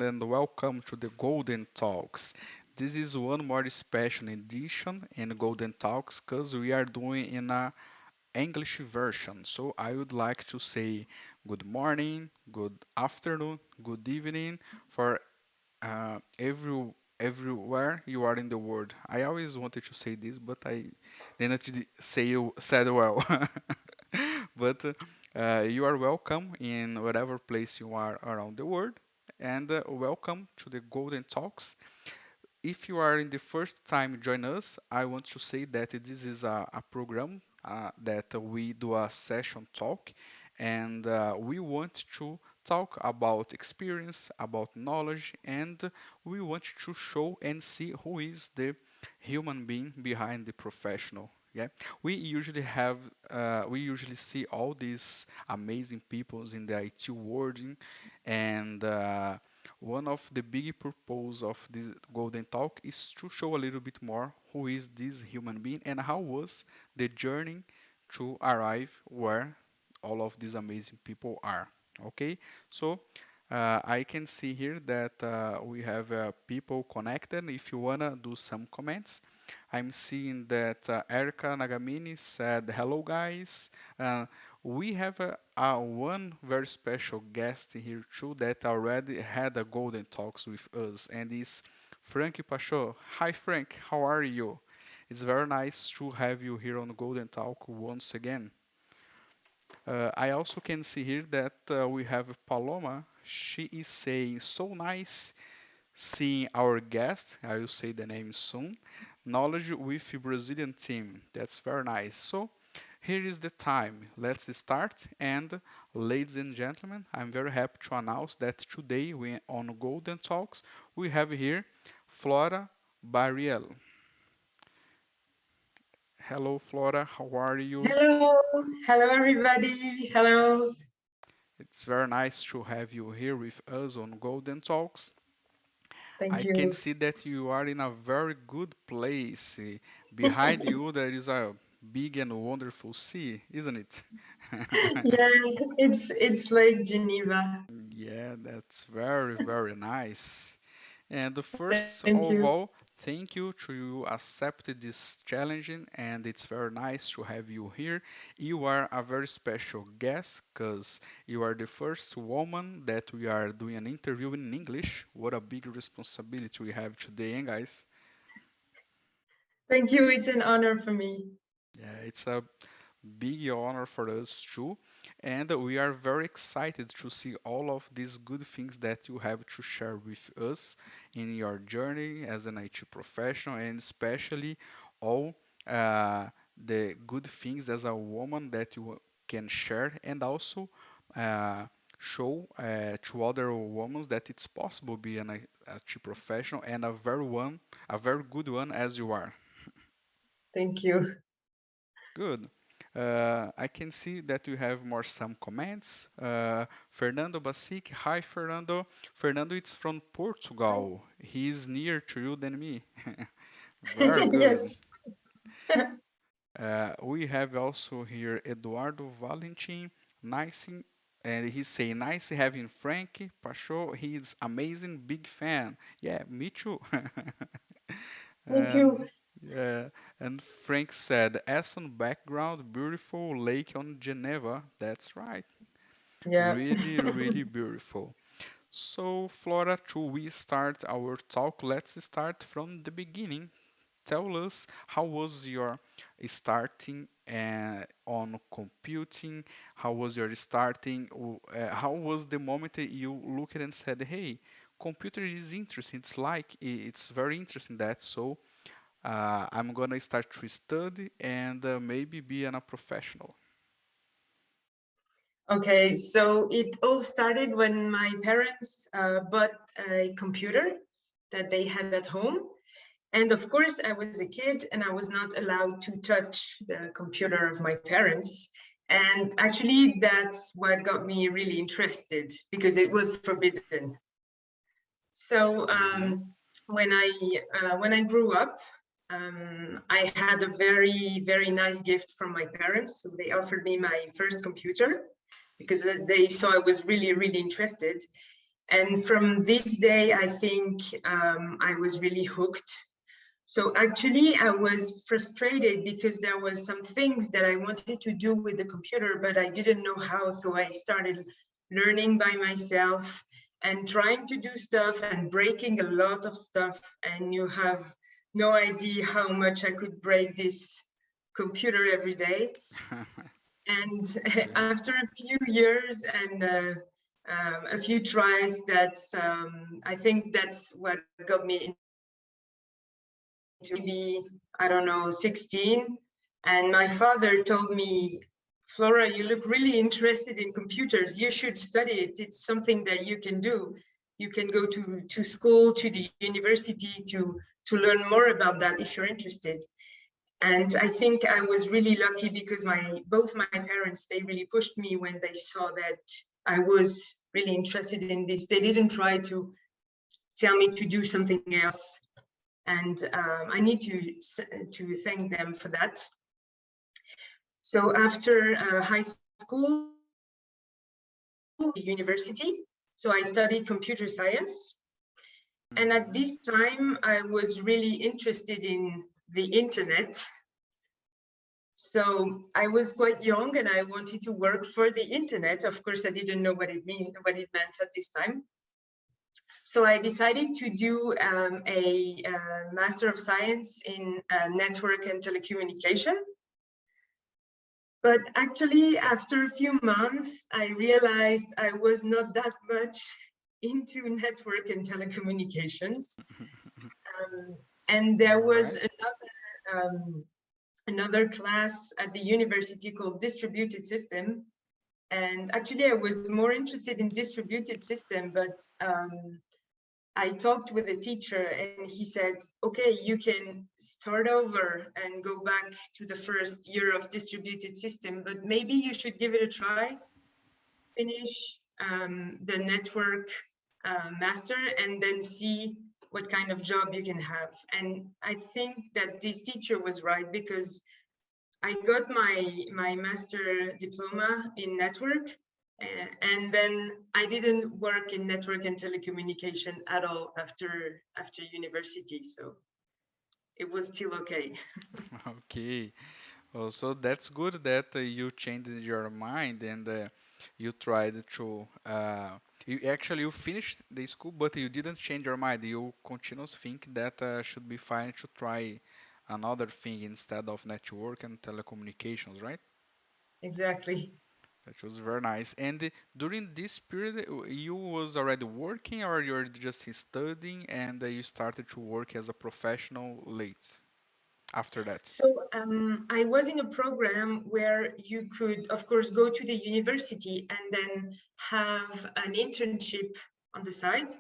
and welcome to the Golden Talks. This is one more special edition in Golden Talks because we are doing in a English version. So I would like to say good morning, good afternoon, good evening for everywhere you are in the world. I always wanted to say this, but I didn't said well. But you are welcome in whatever place you are around the world, and welcome to the Golden Talks. If you are in the first time join us, I want to say that this is a program that we do a session talk, and we want to talk about experience, about knowledge, and we want to show and see who is the human being behind the professional. Yeah, we usually see all these amazing peoples in the IT world, and one of the big purpose of this golden talk is to show a little bit more who is this human being and how was the journey to arrive where all of these amazing people are. Okay, so I can see here that we have people connected. If you wanna do some comments, I'm seeing that Erica Nagamini said, "Hello, guys." Uh, we have a one very special guest here too that already had a golden talks with us, and is Frank Pacho. Hi, Frank. How are you? It's very nice to have you here on Golden Talk once again. I also can see here that we have Paloma. She is saying, "So nice seeing our guest." I will say the name soon. Knowledge with Brazilian team. That's very nice. So here is the time. Let's start. And ladies and gentlemen, I'm very happy to announce that today we on Golden Talks we have here Flora Barriele. Hello, Flora. How are you? Hello, hello everybody. Hello. It's very nice to have you here with us on Golden Talks. Thank I can you. see that you are in a very good place. Behind you, there is a big and wonderful sea, isn't it? Yeah, it's Lake Geneva. Yeah, that's very, very nice. And Thank first you. of all, thank you to you accepted this challenging, and it's very nice to have you here. You are a very special guest because you are the first woman that we are doing an interview in English. What a big responsibility we have today, guys. Thank you. It's an honor for me. Yeah, it's a big honor for us too, and we are very excited to see all of these good things that you have to share with us in your journey as an IT professional, and especially all the good things as a woman that you can share, and also uh, show to other women that it's possible be an IT professional and a very good one as you are. Thank you. Good. I can see that you have more some comments. Fernando Basic, hi Fernando. Fernando is from Hi. Portugal. He is near to you than me. Very good. Yes. We have also here Eduardo Valentin. Nice, and he say nice having Frank Pacho. He is amazing, big fan. Yeah, me too. Me too. And yeah, and Frank said, Essen background, beautiful lake on Geneva. That's right. Yeah. Really, really beautiful. So, Flora, to we start our talk, let's start from the beginning. Tell us how was your starting on computing? How was your starting? How was the moment that you looked and said, "Hey, computer is interesting. It's very interesting that." So I'm gonna start to study and maybe be a professional. Okay, so it all started when my parents bought a computer that they had at home. And of course, I was a kid and I was not allowed to touch the computer of my parents. And actually, that's what got me really interested because it was forbidden. So Hmm. when I grew up, I had a very nice gift from my parents. So they offered me my first computer because they saw I was really interested. And from this day, I think I was really hooked. So actually, I was frustrated because there was some things that I wanted to do with the computer, but I didn't know how. So I started learning by myself and trying to do stuff and breaking a lot of stuff. And you have no idea how much I could break this computer every day. And after a few years and a few tries, I think that's what got me into maybe, I don't know, 16. And my father told me, Flora, you look really interested in computers. You should study it. It's something that you can do. You can go to school, to the university to learn more about that if you're interested. And I think I was really lucky because both my parents, they really pushed me when they saw that I was really interested in this. They didn't try to tell me to do something else. And I need to thank them for that. So after high school, university, so I studied computer science. And at this time, I was really interested in the internet. So I was quite young and I wanted to work for the internet. Of course, I didn't know what it meant at this time. So I decided to do a Master of Science in Network and Telecommunication. But actually, after a few months, I realized I was not that much into network and telecommunications. And there was another class at the university called Distributed System. And actually, I was more interested in distributed system, but I talked with a teacher and he said, okay, you can start over and go back to the first year of distributed system, but maybe you should give it a try, finish the network master, and then see what kind of job you can have. And I think that this teacher was right, because I got my master diploma in network, and then I didn't work in network and telecommunication at all after university. So it was still okay. Okay. So that's good that you changed your mind and you tried to. You finished the school, but you didn't change your mind. You continuously think that should be fine to try another thing instead of network and telecommunications, right? Exactly. That was very nice. And during this period, you was already working, or you're just studying, and you started to work as a professional late after that? So I was in a program where you could, of course, go to the university and then have an internship on the side.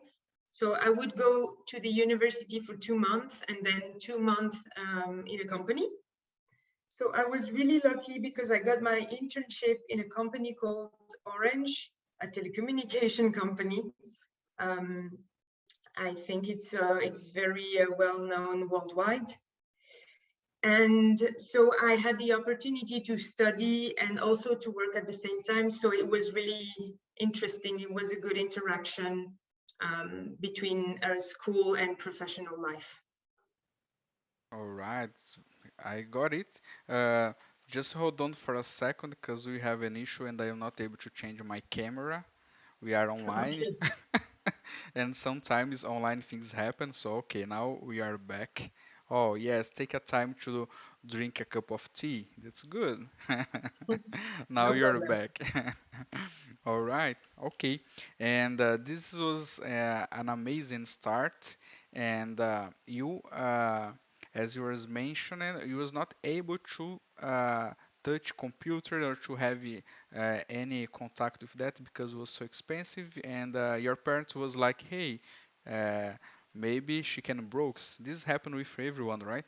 So I would go to the university for 2 months and then 2 months in a company. So I was really lucky because I got my internship in a company called Orange, a telecommunication company. I think it's very well known worldwide. And so I had the opportunity to study and also to work at the same time. So it was really interesting. It was a good interaction between school and professional life. All right, I got it. Uh, just hold on for a second because we have an issue and I am not able to change my camera. We are online Okay. and sometimes online things happen. So, okay, now we are back. Oh, yes, take a time to drink a cup of tea. That's good. Now No you're problem. back. All right, okay. And this was an amazing start. And as you was mentioning, you was not able to touch computer or to have any contact with that because it was so expensive. And your parents was like, hey, uh, maybe she can broke. This happened with everyone, right?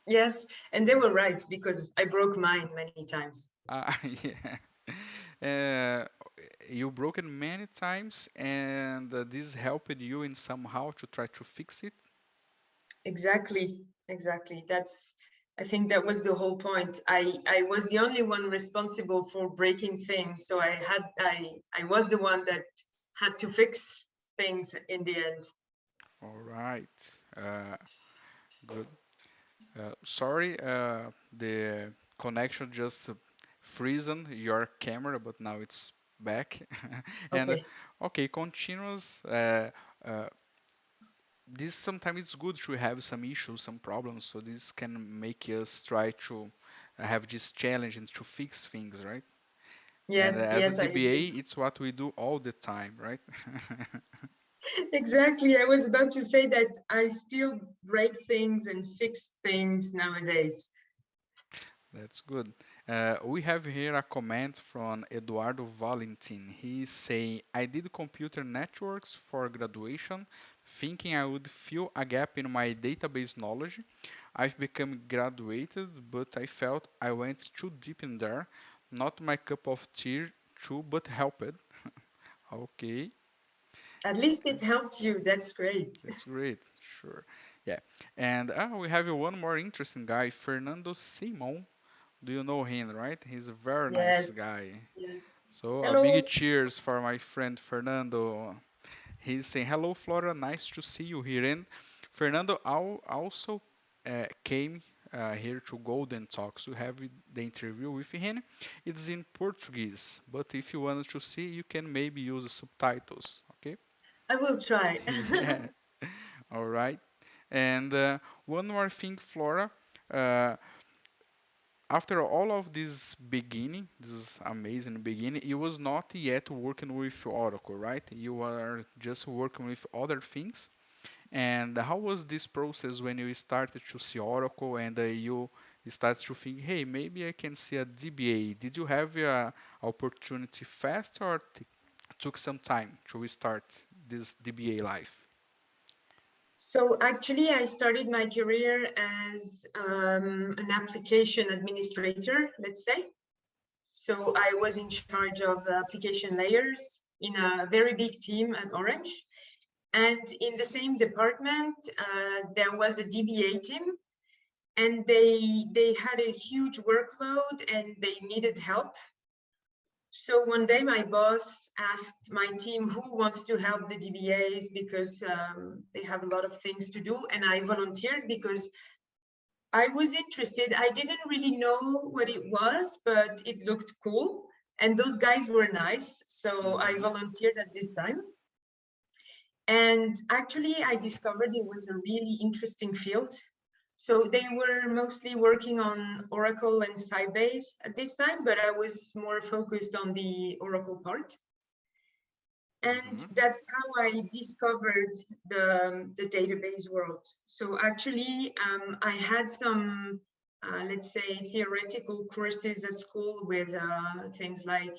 Yes, and they were right because I broke mine many times. Yeah. Uh, you broke it many times, and this helped you in somehow to try to fix it. Exactly, exactly. I think that was the whole point. I was the only one responsible for breaking things, so I was the one that had to fix things in the end. All right. Good. Sorry, the connection just frozen your camera, but now it's back. And Okay. okay, continuous. Uh, this sometimes it's good to have some issues, some problems, so this can make us try to have this challenge and to fix things, right? And Yes, as a yes, I DBA, agree. it's what we do all the time, right? Exactly. I was about to say that I still break things and fix things nowadays. That's good. We have here a comment from Eduardo Valentin. He's saying, I did computer networks for graduation, thinking I would fill a gap in my database knowledge. I've become graduated, but I felt I went too deep in there. Not my cup of tea, too, but helped. Okay, At least it helped you. That's great. that's great. Sure. Yeah. And we have one more interesting guy, Fernando Simone. Do you know him, right? He's a very nice Yes, guy. yes. So a big Hello. cheers for my friend Fernando. He's saying, hello, Flora, nice to see you here. And Fernando also came here to Golden Talks. We have the interview with him. It's in Portuguese, but if you want to see, you can maybe use the subtitles, okay? I will try. Yeah, all right. And one more thing, Flora. Uh, After all of this beginning, this amazing beginning, you was not yet working with Oracle, right? You were just working with other things. And how was this process when you started to see Oracle and you started to think, hey, maybe I can see a DBA? Did you have a opportunity fast or took some time to start this DBA life? So actually, I started my career as an application administrator, let's say. So I was in charge of application layers in a very big team at Orange. And in the same department, there was a DBA team, and they had a huge workload and they needed help. So one day my boss asked my team who wants to help the DBAs because they have a lot of things to do, and I volunteered because I was interested. I didn't really know what it was, but it looked cool, and those guys were nice, so I Mm-hmm. volunteered at this time. And actually, I discovered it was a really interesting field. So they were mostly working on Oracle and Sybase at this time, but I was more focused on the Oracle part. And Mm-hmm. that's how I discovered the database world. So actually, I had some, let's say, theoretical courses at school with things like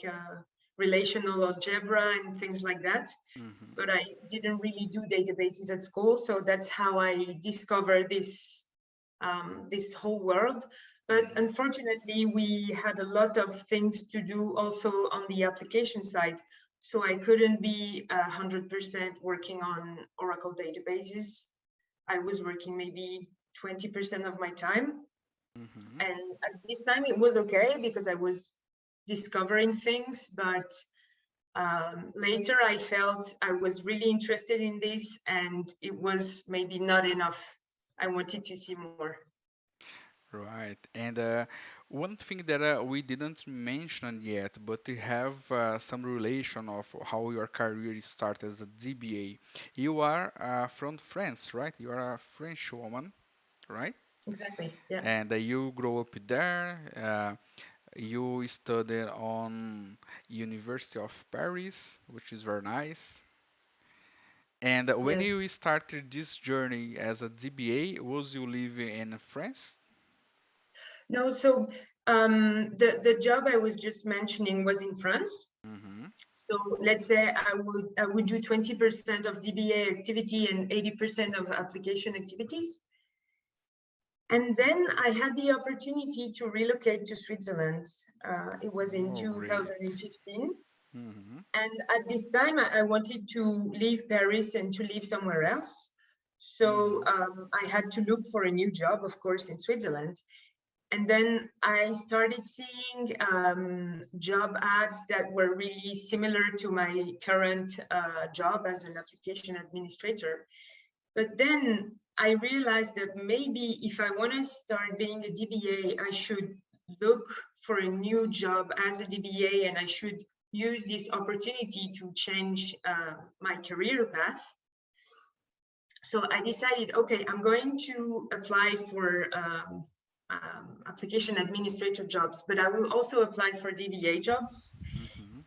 relational algebra and things like that. Mm-hmm. But I didn't really do databases at school. So that's how I discovered this whole world. But Mm-hmm. unfortunately, we had a lot of things to do also on the application side. So I couldn't be 100% working on Oracle databases. I was working maybe 20% of my time. Mm-hmm. And at this time, it was okay because I was discovering things. But later, I felt I was really interested in this, and it was maybe not enough. I wanted to see more. Right. And one thing that we didn't mention yet, but we have some relation of how your career started as a DBA. You are from France, right? You are a French woman, right? Exactly. Yeah. And you grow up there. You studied on University of Paris, which is very nice. And when Yes. you started this journey as a DBA, was you living in France? No, so the job I was just mentioning was in France. Mm-hmm. So let's say I would do 20% of DBA activity and 80% of application activities. And then I had the opportunity to relocate to Switzerland. It was in Oh, great. 2015. Mm-hmm. And at this time, I wanted to leave Paris and to live somewhere else. So Mm-hmm. I had to look for a new job, of course, in Switzerland. And then I started seeing job ads that were really similar to my current job as an application administrator. But then I realized that maybe if I want to start being a DBA, I should look for a new job as a DBA, and I should use this opportunity to change my career path. So I decided, okay, I'm going to apply for application administrator jobs, but I will also apply for DBA jobs. Mm-hmm.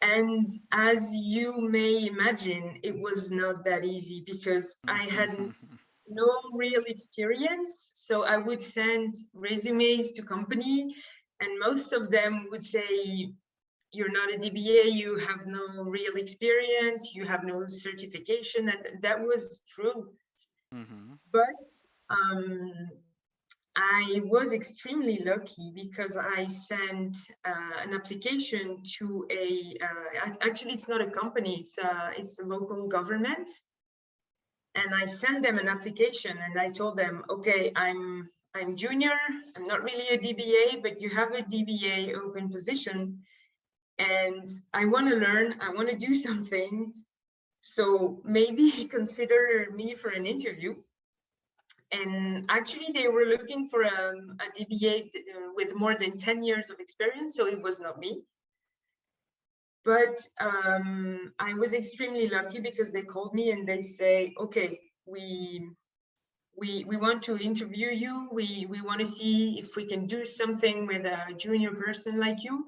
And as you may imagine, it was not that easy because I had no real experience. So I would send resumes to company, and most of them would say, you're not a DBA, you have no real experience, you have no certification. And that was true. Mm-hmm. But I was extremely lucky because I sent an application to actually it's not a company, it's a local government. And I sent them an application and I told them, okay, I'm junior, I'm not really a DBA, but you have a DBA open position and I want to learn, I want to do something. So maybe consider me for an interview. And actually they were looking for a DBA with more than 10 years of experience, so it was not me. But I was extremely lucky because they called me and they say, okay, we want to interview you. We want to see if we can do something with a junior person like you.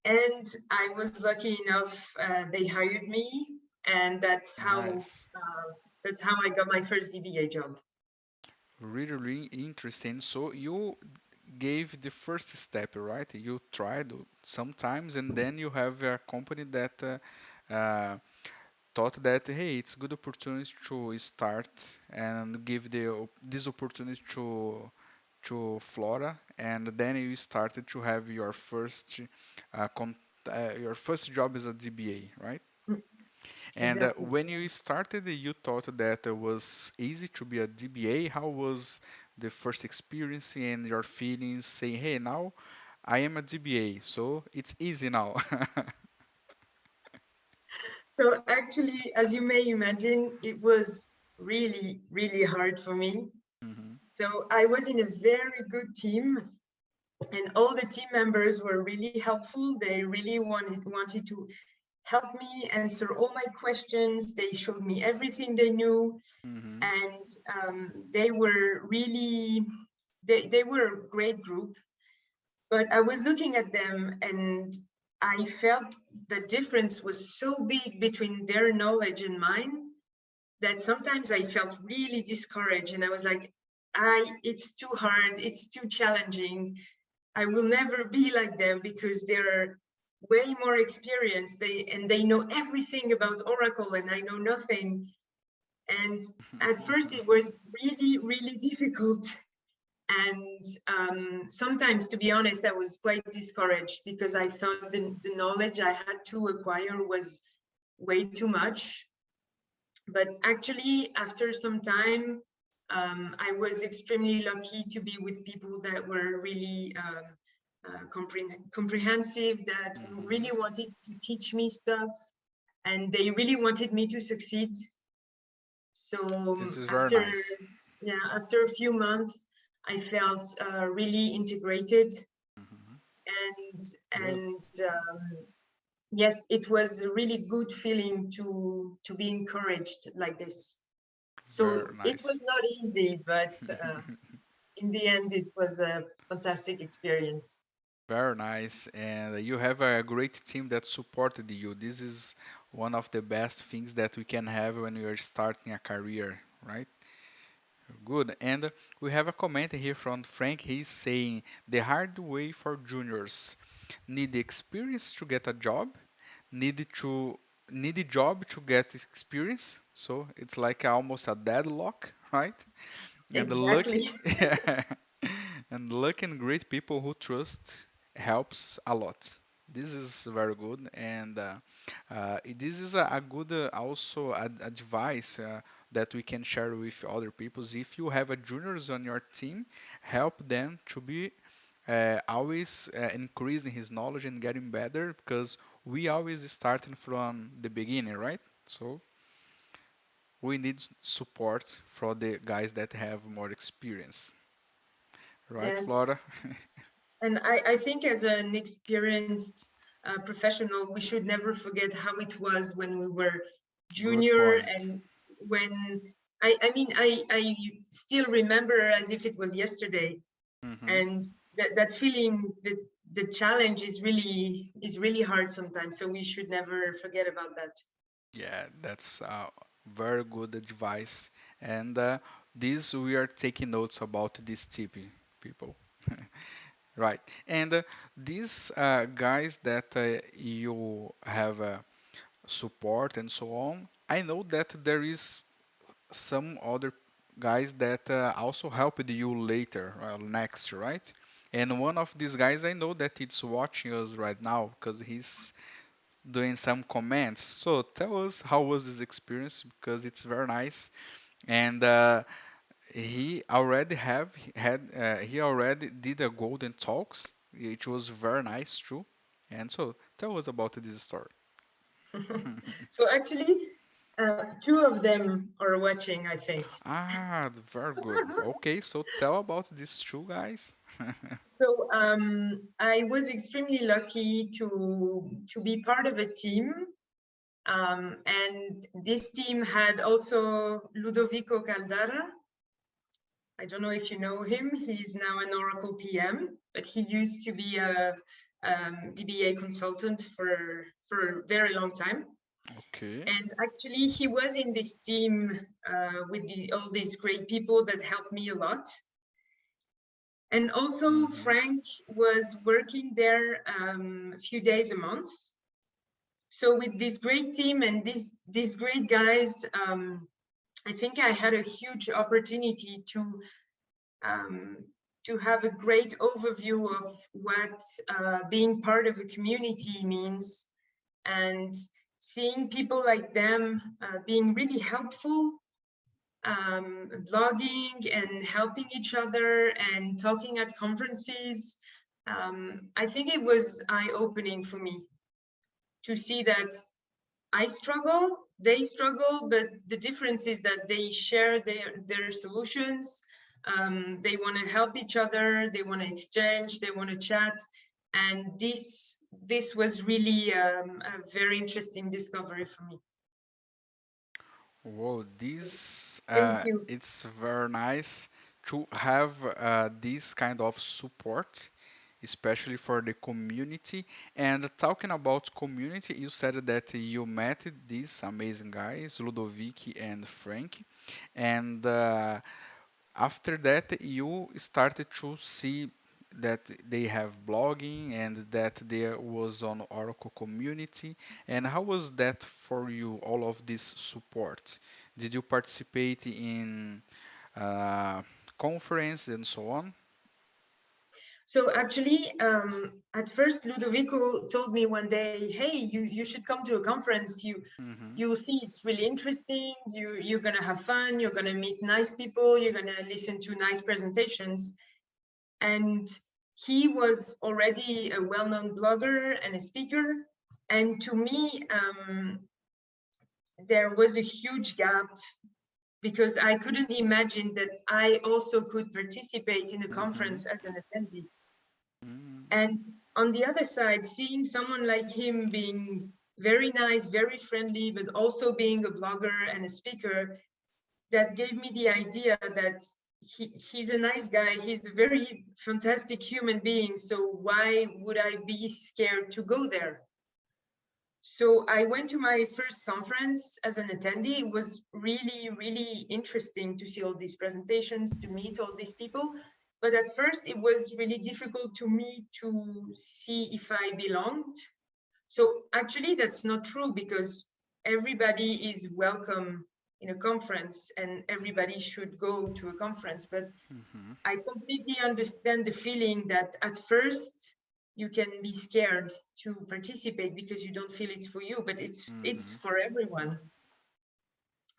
And I was lucky enough, they hired me, and that's how Nice. I got my first DBA job. Really, really interesting. So you gave the first step, right? You tried sometimes, and then you have a company that thought that, hey, it's good opportunity to start and give this opportunity to Flora, and then you started to have uh, con- your first job as a DBA, right? Mm, And exactly. when you started, you thought that it was easy to be a DBA. How was the first experience and your feelings saying, hey, now I am a DBA, so it's easy now? So actually, as you may imagine, it was really, really hard for me. Hmm. So I was in a very good team, and all the team members were really helpful. They really wanted to help me answer all my questions. They showed me everything they knew, Hmm. and they were really they were a great group. But I was looking at them and I felt the difference was so big between their knowledge and mine that sometimes I felt really discouraged, and I was like, it's too hard, it's too challenging. I will never be like them because they're way more experienced. They know everything about Oracle and I know nothing. And at first it was really, really difficult. And sometimes, to be honest, I was quite discouraged because I thought the knowledge I had to acquire was way too much. But actually, after some time, I was extremely lucky to be with people that were really comprehensive, that Hmm. really wanted to teach me stuff, and they really wanted me to succeed. So This is very after, nice. yeah, after a few months, I felt really integrated, Hmm. and Good. and yes, it was a really good feeling to be encouraged like this. Very So it nice. was not easy, but in the end, it was a fantastic experience. Very nice. And you have a great team that supported you. This is one of the best things that we can have when we are starting a career, right? Good. And we have a comment here from Frank. He's saying the hard way for juniors need the experience to get a job, need to need a job to get experience. So it's like almost a deadlock, right? And luck, Exactly. yeah. And luck and great people who trust helps a lot. This is very good, and this is a good also advice that we can share with other people. If you have a juniors on your team, help them to be always increasing his knowledge and getting better, because we always starting from the beginning, right? So we need support for the guys that have more experience, right, Yes. Flora? And I think as an experienced professional, we should never forget how it was when we were Good junior, point. and when I still remember as if it was yesterday. Hmm. And that feeling, that the challenge is really hard sometimes. So we should never forget about that. Yeah, that's very good advice. And this we are taking notes about this tip, people. Right. And these guys that you have support and so on, I know that there is some other guys that also helped you later, next, right? And one of these guys I know that it's watching us right now because he's doing some comments. So tell us how was this experience, because it's very nice. And he already have had he already did a golden talks. It was very nice too. And so tell us about this story. So actually, two of them are watching, I think. Ah, very good. Okay, so tell about these two guys. So I was extremely lucky to be part of a team, and this team had also Ludovico Caldara. I don't know if you know him. He's now an Oracle PM, but he used to be a DBA consultant for a very long time. Okay. And actually, he was in this team with all these great people that helped me a lot. And also, Hmm. Frank was working there a few days a month. So with this great team and these great guys, I think I had a huge opportunity um, to have a great overview of what being part of a community means, and seeing people like them being really helpful, blogging and helping each other and talking at conferences. I think it was eye-opening for me to see that I struggle, they struggle, but the difference is that they share their solutions. They want to help each other. They want to exchange. They want to chat, and this was really a very interesting discovery for me. Whoa, this Thank you. it's very nice to have this kind of support, especially for the community. And talking about community, you said that you met these amazing guys, Ludovic and Frank, and after that you started to see that they have blogging and that there was on Oracle community. And how was that for you, all of this support? Did you participate in uh, conference and so on? So actually, at first, Ludovico told me one day, "Hey, you should come to a conference. Hmm. You'll see it's really interesting. You're gonna have fun. You're gonna meet nice people. You're gonna listen to nice presentations." And he was already a well-known blogger and a speaker. And to me, there was a huge gap because I couldn't imagine that I also could participate in a Hmm. conference as an attendee. Hmm. And on the other side, seeing someone like him being very nice, very friendly, but also being a blogger and a speaker, that gave me the idea that he's a nice guy. He's a very fantastic human being. So why would I be scared to go there? So I went to my first conference as an attendee. It was really, really interesting to see all these presentations, to meet all these people. But at first, it was really difficult to me to see if I belonged. So actually, that's not true because everybody is welcome in a conference and everybody should go to a conference. But Hmm. I completely understand the feeling that at first you can be scared to participate because you don't feel it's for you, but it's Mm-hmm. for everyone.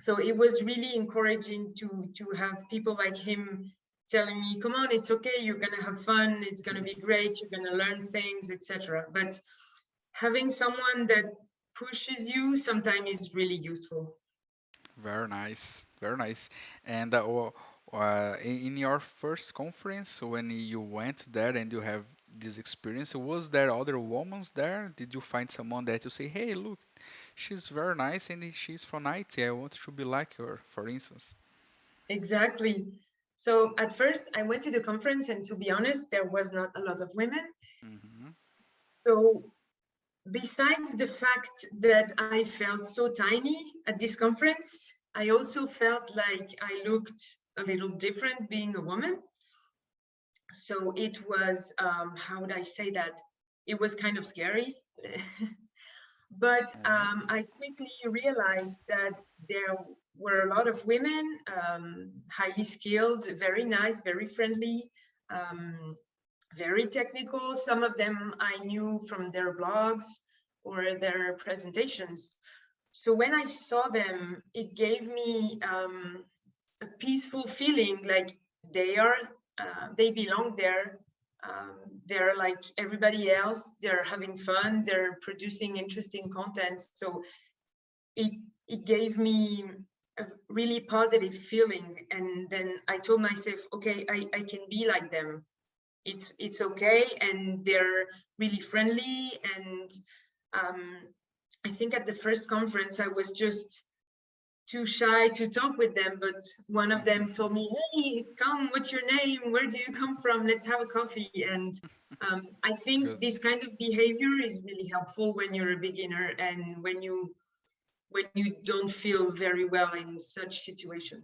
So it was really encouraging to have people like him telling me, come on, it's okay, you're gonna have fun, it's gonna be great, you're gonna learn things, etc. But having someone that pushes you sometimes is really useful. Very nice, very nice. And in your first conference, when you went there and you have this experience, was there other women there? Did you find someone that you say, hey, look, she's very nice and she's from IT. I want to be like her, for instance. Exactly. So at first I went to the conference, and to be honest, there was not a lot of women. Mm-hmm. So besides the fact that I felt so tiny at this conference, I also felt like I looked a little different being a woman. So it was, how would I say that? It was kind of scary. But All right. I quickly realized that there were a lot of women, highly skilled, very nice, very friendly, um, very technical. Some of them I knew from their blogs or their presentations. So when I saw them, it gave me a peaceful feeling, like they are, they belong there. They're like everybody else. They're having fun. They're producing interesting content. So it it gave me a really positive feeling. And then I told myself, okay, I can be like them. It's okay, and they're really friendly. And um, I think at the first conference I was just too shy to talk with them, but one of them told me, hey, come, what's your name, where do you come from, let's have a coffee. And I think Good. this kind of behavior is really helpful when you're a beginner and when you don't feel very well in such situation.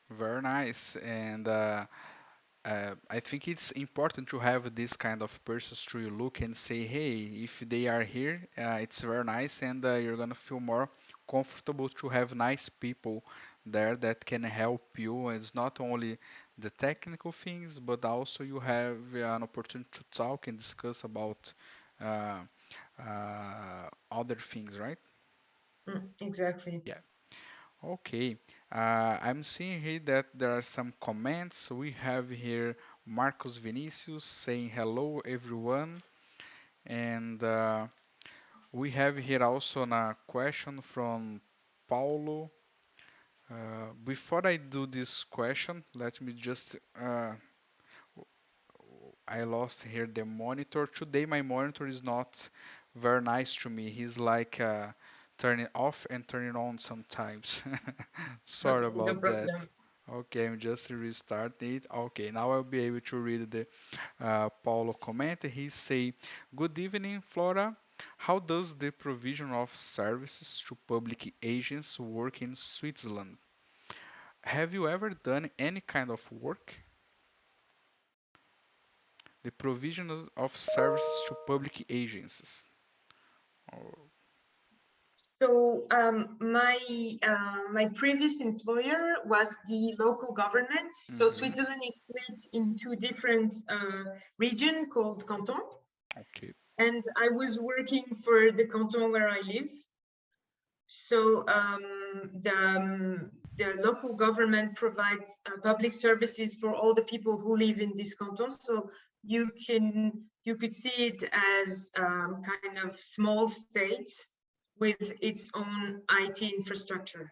Very nice. And I think it's important to have this kind of persons to look and say, hey, if they are here, it's very nice, and you're gonna feel more comfortable to have nice people there that can help you. It's not only the technical things, but also you have an opportunity to talk and discuss about uh, other things, right? Exactly. Yeah. Okay, I'm seeing here that there are some comments. We have here Marcos Vinicius saying hello everyone, and we have here also a question from Paulo. Before I do this question, let me just I lost here the monitor. Today my monitor is not very nice to me. He's like turning off and turning on sometimes. Sorry Okay, no about that. problem. Okay, I'm just restarting it. Okay, now I'll be able to read the Paulo comment. He say, "Good evening, Flora. How does the provision of services to public agents work in Switzerland? Have you ever done any kind of work? The provision of services to public agencies." Oh, So my previous employer was the local government. So mhm. Switzerland is split in two different regions called canton, Okay. and I was working for the canton where I live. So the local government provides public services for all the people who live in this canton. So you could see it as kind of small state with its own IT infrastructure.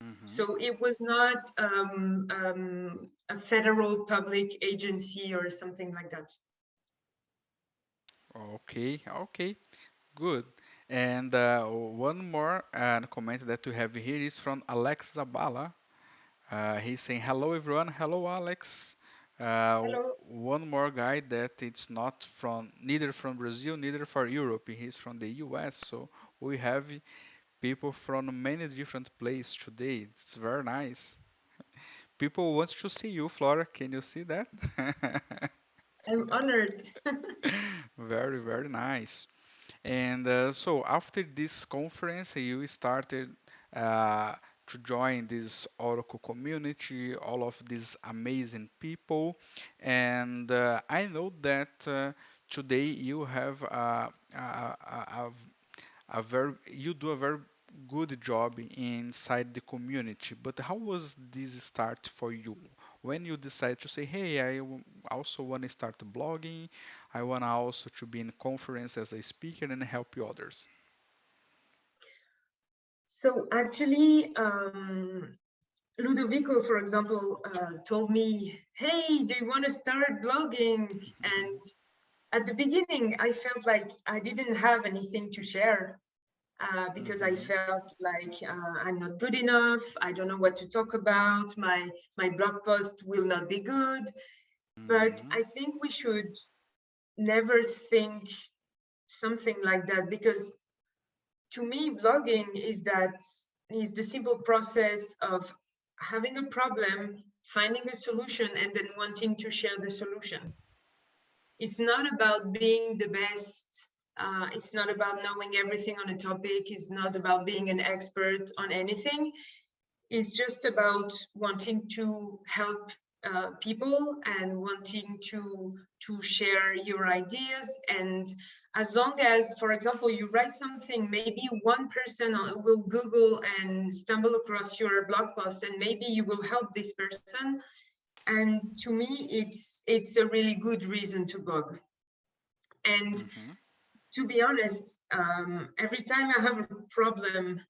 Mhm. So it was not a federal public agency or something like that. Okay. Okay. Good. And one more comment that we have here is from Alex Zabala. He's saying, hello everyone, hello Alex. Hello. One more guy that it's not from, neither from Brazil, neither from Europe. He's from the US. So we have people from many different places today. It's very nice. People want to see you, Flora. Can you see that? I'm honored. Very, very nice. And so after this conference, you started uh, to join this Oracle community, all of these amazing people. And I know that today you have you do a very good job inside the community. But how was this start for you? When you decide to say, hey, also want to start blogging, I want also to be in conference as a speaker and help you others. So actually, Ludovico, for example, told me, hey, do you want to start blogging? And at the beginning, I felt like I didn't have anything to share because I Hmm. felt like I'm not good enough. I don't know what to talk about. My blog post will not be good. But Hmm. I think we should never think something like that, because to me, blogging is the simple process of having a problem, finding a solution, and then wanting to share the solution. It's not about being the best. It's not about knowing everything on a topic. It's not about being an expert on anything. It's just about wanting to help people and wanting to share your ideas. And as long as, for example, you write something, maybe one person will Google and stumble across your blog post, and maybe you will help this person. And to me, it's a really good reason to blog. And Hmm. to be honest, every time I have a problem,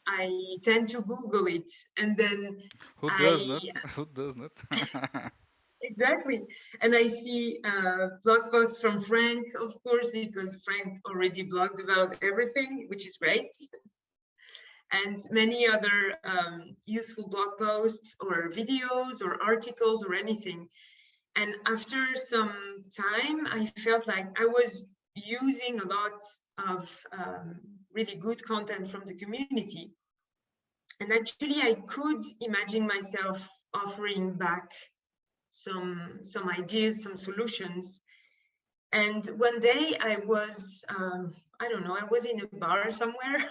I tend to Google it, and then Who does I not? Who does not? exactly, and I see blog posts from Frank, of course, because Frank already blogged about everything, which is great, and many other useful blog posts or videos or articles or anything. And after some time, I felt like I was using a lot of really good content from the community. And actually, I could imagine myself offering back some ideas, some solutions. And one day I was, I don't know, I was in a bar somewhere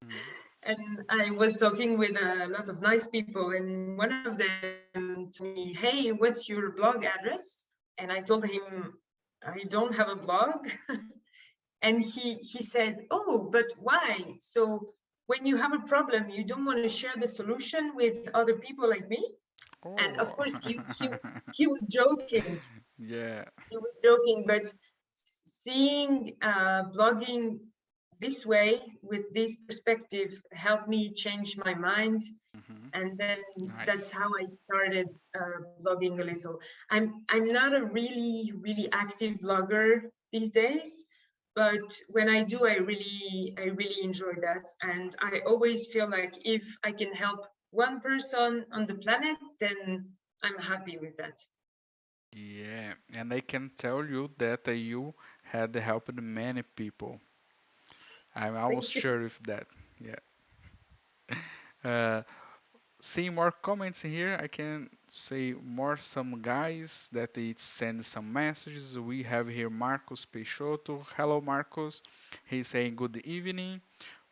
Mhm. and I was talking with a lot of nice people. And one of them told me, hey, what's your blog address? And I told him, I don't have a blog. And he said, oh, but why? So when you have a problem, you don't want to share the solution with other people like me? And of Oh. course, he was joking. Yeah. He was joking, but seeing blogging this way with this perspective helped me change my mind, Hmm. and then that's Nice. how I started blogging a little. I'm not a really active blogger these days, but when I do, I really enjoy that, and I always feel like if I can help one person on the planet, then I'm happy with that. Yeah, and I can tell you that you had helped many people. I'm almost Thank you. sure of that. Yeah. Uh, Seeing more comments here, I can say more some guys that they send some messages. We have here Marcos Peixoto. Hello, Marcos. He's saying good evening.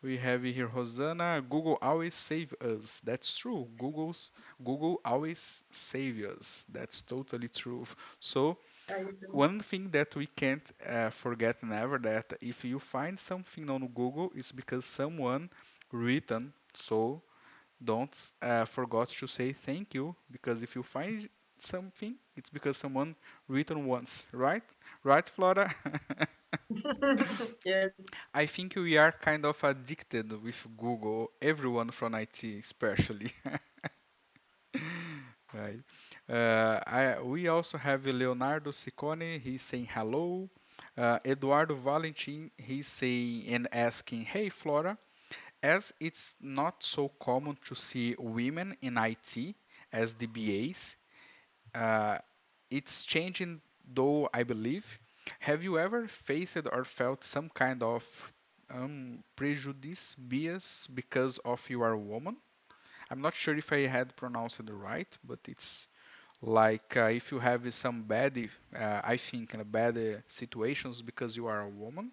We have here Rosanna. Google always save us. That's true. Google always save us. That's totally true. So I agree. one thing that we can't forget never that if you find something on Google, it's because someone written. So don't forget to say thank you because if you find something, it's because someone written once, right? Right, Flora? Yes. I think we are kind of addicted with Google, everyone from IT especially. Right. We also have Leonardo Ciccone, he's saying hello. Eduardo Valentin, he's saying and asking, hey Flora, as it's not so common to see women in IT as DBAs, uh, it's changing though, I believe. Have you ever faced or felt some kind of prejudice, bias because of you are a woman? I'm not sure if I had pronounced it right, but it's like if you have some bad, I think, bad situations because you are a woman.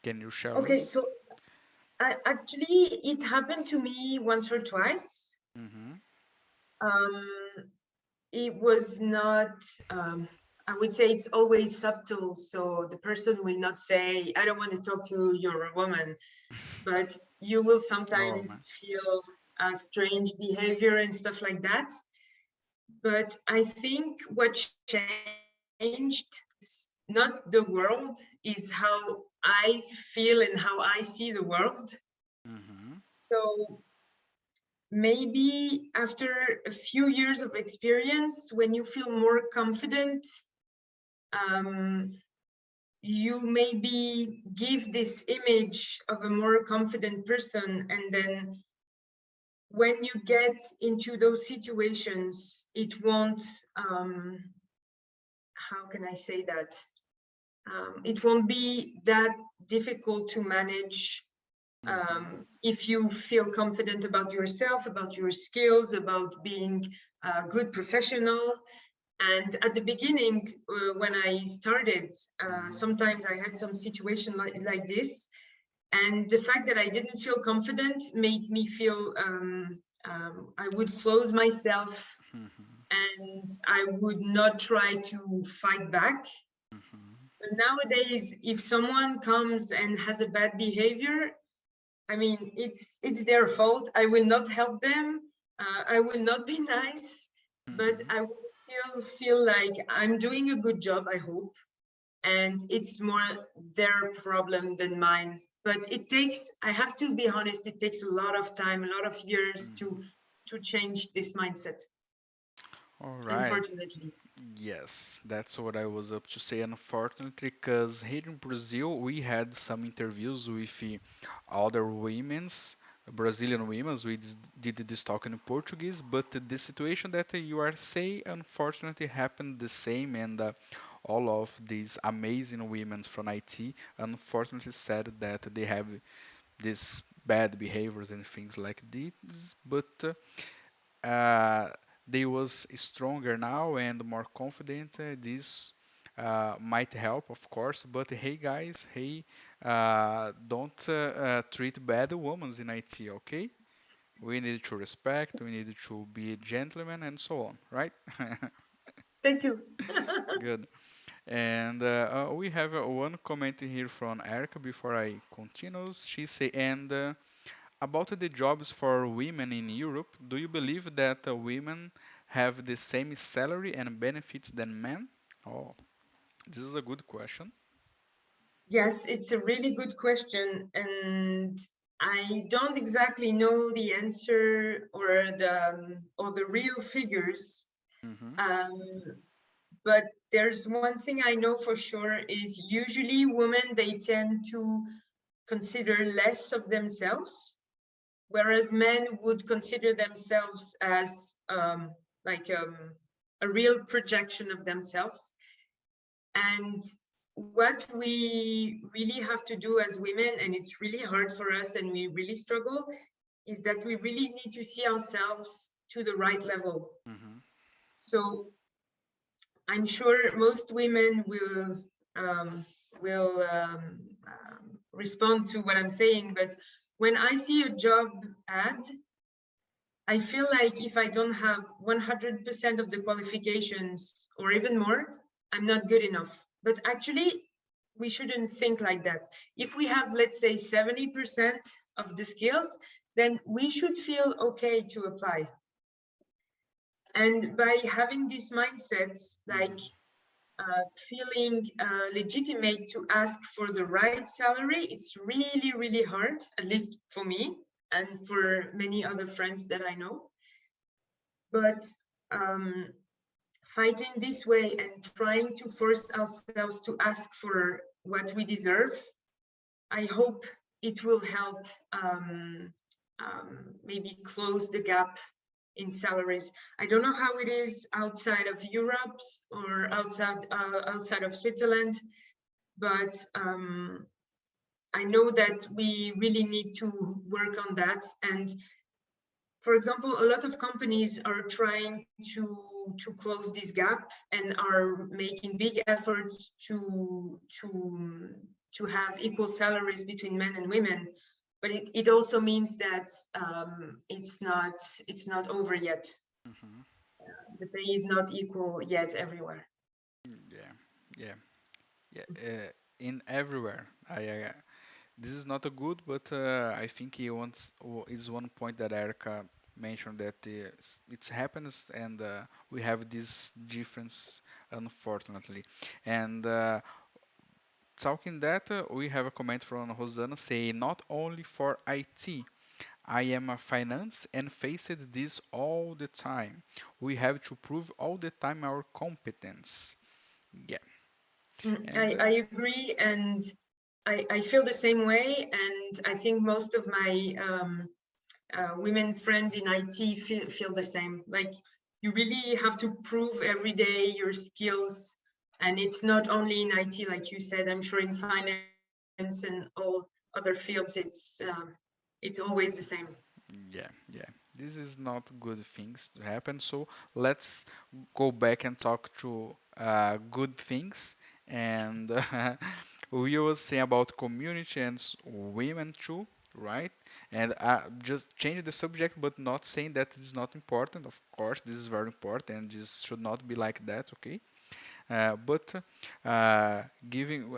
Can you share Okay, so us? Actually, it happened to me once or twice. Mm-hmm. Um, it was not, I would say it's always subtle. So the person will not say, I don't want to talk to you, you're a woman. But you will Oh sometimes man. feel strange behavior and stuff like that. But I think what changed is not the world, is how I feel and how I see the world. Mm-hmm. So maybe after a few years of experience, when you feel more confident, um, you maybe give this image of a more confident person, and then when you get into those situations, it won't, how can I say that? It won't be that difficult to manage Mm-hmm. if you feel confident about yourself, about your skills, about being a good professional. And at the beginning, when I started, Mm-hmm. sometimes I had some situation like this. And the fact that I didn't feel confident made me feel I would close myself, Mm-hmm. and I would not try to fight back. Mm-hmm. But nowadays, if someone comes and has a bad behavior, I mean, it's their fault. I will not help them. I will not be nice, but Mm-hmm. I will still feel like I'm doing a good job, I hope. And it's more their problem than mine. But it takes, I have to be honest, it takes a lot of time, a lot of years to change this mindset, All right. unfortunately. Yes, that's what I was up to say, unfortunately, because here in Brazil we had some interviews with other women's, Brazilian women. We did this talk in Portuguese, but the situation that you are saying, unfortunately, happened the same, and all of these amazing women from IT, unfortunately, said that they have these bad behaviors and things like this, but uh, they was stronger now and more confident. This might help, of course. But hey, guys, hey, don't treat bad women in IT, okay? We need to respect, we need to be gentlemen, and so on, right? Thank you. Good. And we have one comment here from Erica before I continue. She say, and about the jobs for women in Europe, do you believe that women have the same salary and benefits than men? Oh, this is a good question. Yes, it's a really good question, and I don't exactly know the answer or the real figures. Mm-hmm. Um, but there's one thing I know for sure is usually women, they tend to consider less of themselves, whereas men would consider themselves as like a real projection of themselves. And what we really have to do as women, and it's really hard for us and we really struggle, is that we really need to see ourselves to the right level. Mm-hmm. So I'm sure most women um, will respond to what I'm saying, but when I see a job ad, I feel like if I don't have 100% of the qualifications or even more, I'm not good enough. But actually, we shouldn't think like that. If we have, let's say, 70% of the skills, then we should feel okay to apply. And by having these mindsets, like Mm-hmm. feeling legitimate to ask for the right salary, it's really, really hard, at least for me and for many other friends that I know. But um, fighting this way and trying to force ourselves to ask for what we deserve, I hope it will help maybe close the gap in salaries. I don't know how it is outside of Europe or outside of Switzerland, but I know that we really need to work on that. And for example, a lot of companies are trying to close this gap and are making big efforts to have equal salaries between men and women. but it also means that it's not over yet. Hmm. The pay is not equal yet everywhere. Yeah, yeah, yeah. In everywhere, this is not a good, but I think he wants is one point that Erica mentioned that it happens, and we have this difference, unfortunately. And talking that, we have a comment from Rosanna saying, not only for IT, I am a finance and faced this all the time. We have to prove all the time our competence. Yeah, and I agree, and I feel the same way, and I think most of my women friends in IT feel the same. Like, you really have to prove every day your skills, and it's not only in IT, like you said. I'm sure in finance and all other fields, it's always the same. yeah, yeah. This is not good things to happen. So let's go back and talk to good things. And we will say about community and women too, right? And just change the subject, but not saying that it's not important. Of course, this is very important, and this should not be like that, okay? But giving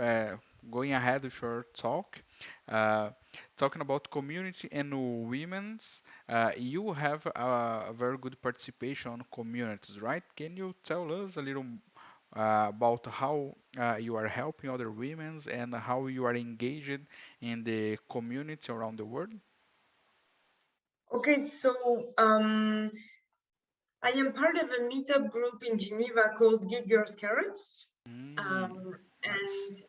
going ahead with your talk, uh, talking about community and women's, you have a very good participation on communities, right? Can you tell us a little about how you are helping other women and how you are engaged in the community around the world? Okay, so I am part of a meetup group in Geneva called Giggles Carrots. Mm, And nice.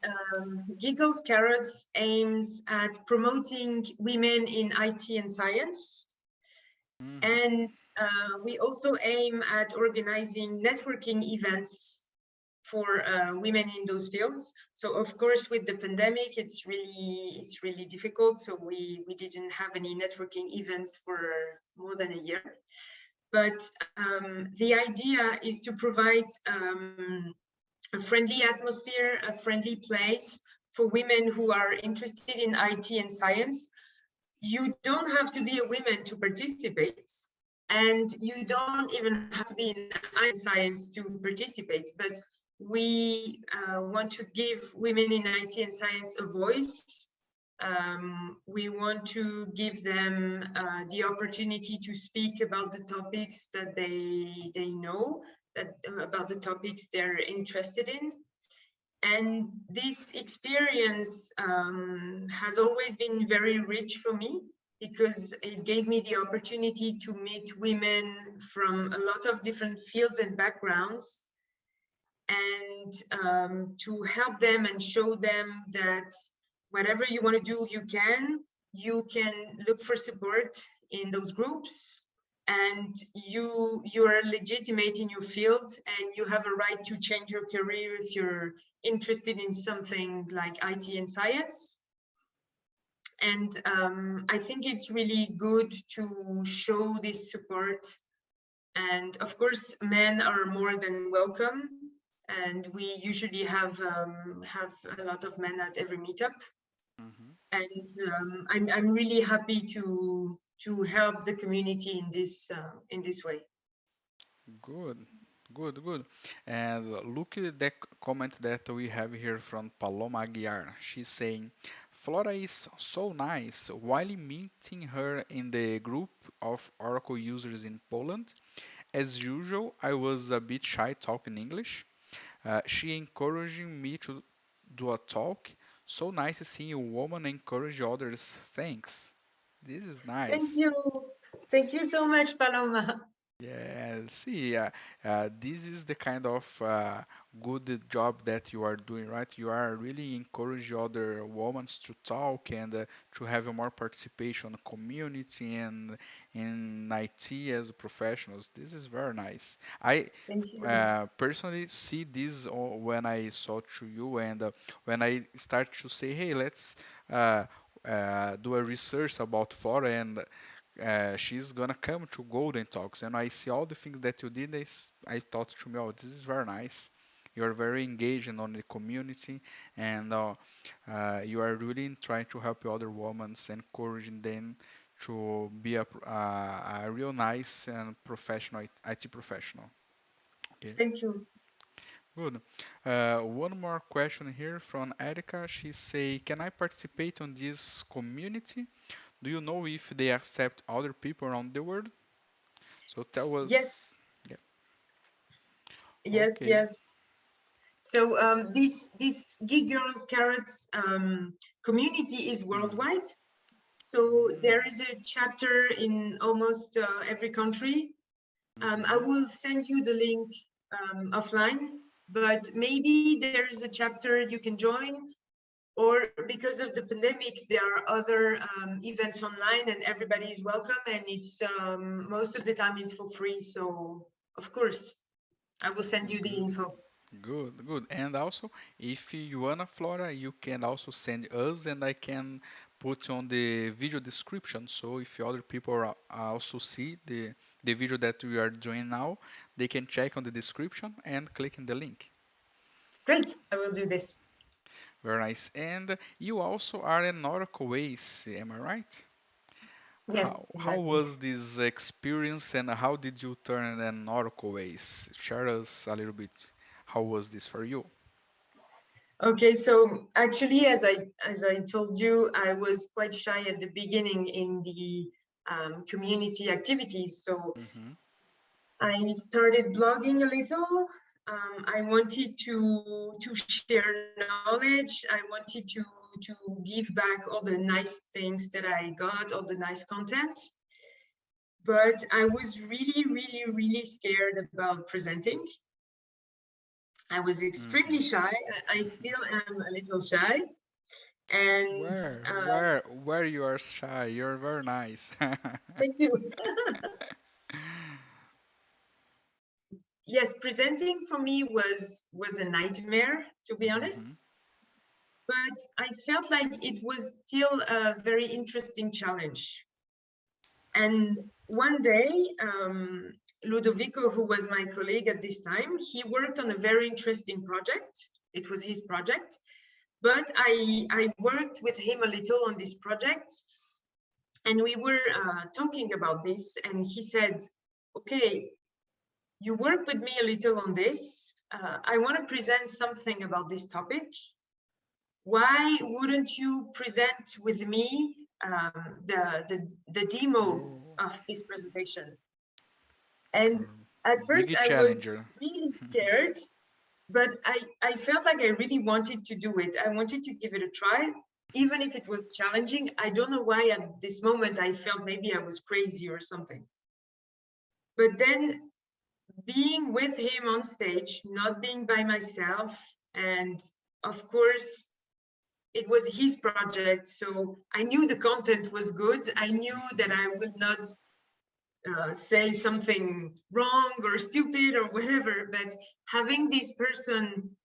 Giggles Carrots aims at promoting women in IT and science. Hmm. And we also aim at organizing networking events for women in those fields. So of course, with the pandemic, it's really difficult. So we didn't have any networking events for more than a year. But the idea is to provide a friendly atmosphere, a friendly place for women who are interested in IT and science. You don't have to be a woman to participate, and you don't even have to be in science to participate. But we want to give women in IT and science a voice. We want to give them the opportunity to speak about the topics that they know, that about the topics they're interested in. And this experience has always been very rich for me, because it gave me the opportunity to meet women from a lot of different fields and backgrounds, and to help them and show them that whatever you want to do, you can look for support in those groups, and you are legitimate in your field, and you have a right to change your career if you're interested in something like IT and science. And I think it's really good to show this support. And of course, men are more than welcome, and we usually have a lot of men at every meetup. Hmm. And I'm really happy to help the community in this way. Good, good, good. And look at the comment that we have here from Paloma Aguiar. She's saying, Flora is so nice. While meeting her in the group of Oracle users in Poland, as usual, I was a bit shy talking English. She encouraging me to do a talk. So nice seeing a woman encourage others. Thanks. This is Thank nice. you. Thank you so much, Paloma. Yeah, see, this is the kind of good job that you are doing, right? You are really encourage other women to talk and to have a more participation in the community and in IT as professionals. This is very nice. I Thank you. personally see this when I saw to you and when I start to say, hey, let's uh, do a research about Flora and she's gonna come to Golden Talks, and I see all the things that you did. I thought to me, oh, this is very nice. you're very engaged on the community, and you are really trying to help other women, encouraging them to be a real nice and professional IT professional. Okay, Thank you. good. One more question here from Erica. She say, "Can I participate on this community? Do you know if they accept other people around the world?" So tell us. Yes, Yeah. yes, Okay. yes. So this Geek Girls Carrots community is Mm. worldwide. So there is a chapter in almost every country. I Mm-hmm. will send you the link offline, but maybe there is a chapter you can join, or because of the pandemic, there are other events online and everybody is welcome, and it's most of the time it's for free. So of course, I will send you the Good. info. Good, good. And also, if you wanna Flora, you can also send us, and I can put on the video description. So if other people also see the video that we are doing now, they can check on the description and click in the link. Great, I will do this. Very nice. And you also are an Oracle Ace, am I right? How Yes, how exactly. was this experience, and how did you turn an Oracle Ace? Share us a little bit. How was this for you? Okay, so actually, as I told you, I was quite shy at the beginning in the community activities. So Mm-hmm. I started blogging a little. I wanted to share knowledge. I wanted to give back all the nice things that I got, all the nice content. But I was really, really, really scared about presenting. I was extremely Mm-hmm. shy. I still am a little shy. And Where you are shy? You're very nice. thank you. Yes, presenting for me was a nightmare, to be honest. Mm-hmm. But I felt like it was still a very interesting challenge. And one day, Ludovico, who was my colleague at this time, he worked on a very interesting project. It was his project, but I worked with him a little on this project, and we were talking about this, and he said, okay, you work with me a little on this. I want to present something about this topic. Why wouldn't you present with me the demo Oh, of this presentation? And at first big I was challenger. really scared, but I felt like I really wanted to do it. I wanted to give it a try, even if it was challenging. I don't know why at this moment I felt maybe I was crazy or something. But then being with him on stage, not being by myself, and of course, it was his project, so I knew the content was good. I knew that I would not say something wrong or stupid or whatever, but having this person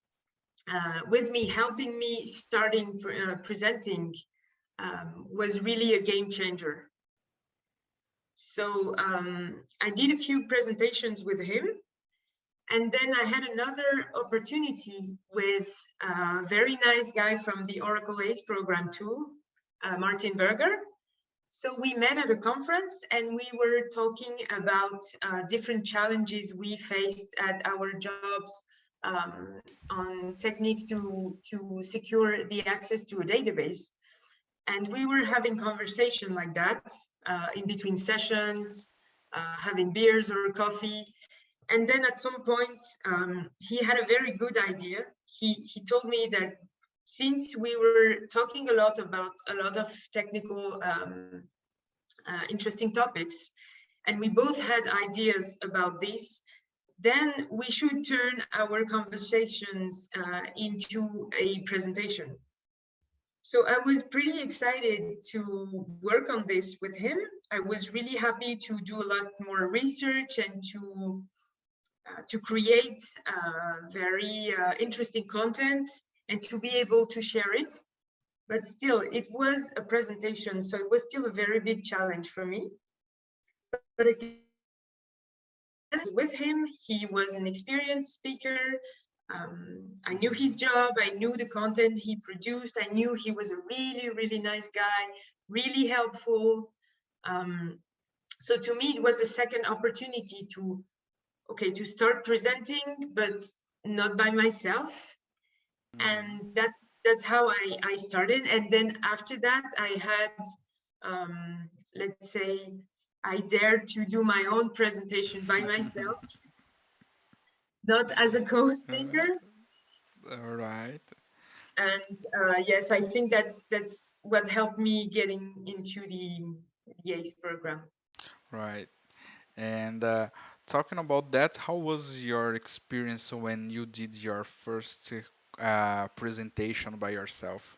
with me, helping me starting presenting was really a game changer. So I did a few presentations with him. And then I had another opportunity with a very nice guy from the Oracle Ace program too, Martin Berger. So we met at a conference and we were talking about different challenges we faced at our jobs on techniques to secure the access to a database. And we were having conversation like that in between sessions, having beers or coffee. And then at some point, he had a very good idea. He told me that since we were talking a lot about a lot of technical interesting topics, and we both had ideas about this, then we should turn our conversations into a presentation. So I was pretty excited to work on this with him. I was really happy to do a lot more research and to create very interesting content and to be able to share it. But still, it was a presentation, so it was still a very big challenge for me. But again, with him, he was an experienced speaker. I knew his job. I knew the content he produced. I knew he was a really, really nice guy, really helpful. So to me, it was a second opportunity to start presenting, but not by myself. Hmm. And that's how I started. And then after that, I had, let's say, I dared to do my own presentation by myself, not as a co-speaker. All right. And yes, I think that's what helped me getting into the ACE program. Right. And talking about that, how was your experience when you did your first presentation by yourself?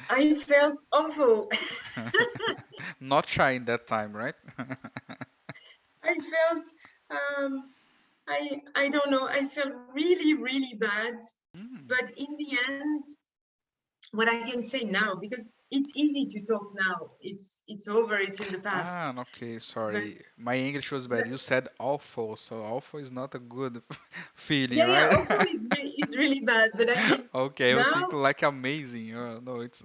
I felt awful. Not shy in that time, right? I felt I don't know. I felt really, really bad. Mm. But in the end, what I can say now, because it's easy to talk now. It's over. It's in the past. Ah, okay, But sorry. My English was bad. You said awful, so awful is not a good feeling, yeah, yeah. right? Awful is really bad. But I mean, Okay, I was now, thinking like amazing. No, it's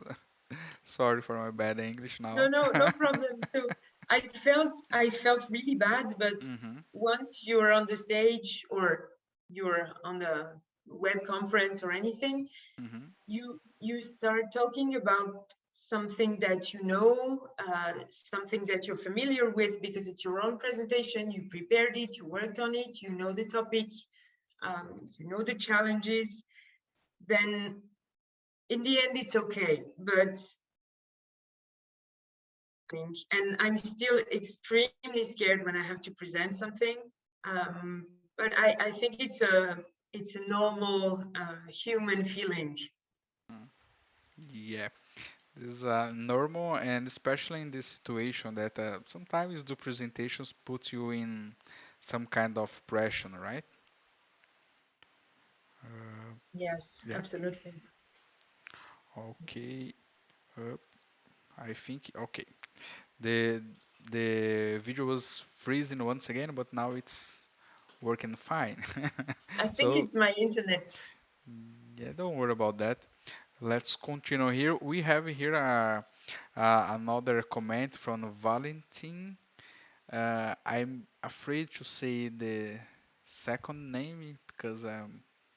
sorry for my bad English no, now. no, no problem. So I felt really bad. But Mm-hmm. once you're on the stage or you're on the web conference or anything, Mm-hmm. you start talking about something that you know, something that you're familiar with, because it's your own presentation. You prepared it, you worked on it, you know the topic, you know the challenges. Then in the end, it's okay. But and I'm still extremely scared when I have to present something. But I think it's a normal human feeling. Mm. Yeah. This is normal, and especially in this situation that sometimes the presentations put you in some kind of pressure, right? Uh, Yes, yeah. absolutely. Okay. Uh, I think okay. The the video was freezing once again, but now it's working fine. I think So it's my internet. yeah, don't worry about that. Let's continue here. We have here another comment from Valentin. I'm afraid to say the second name because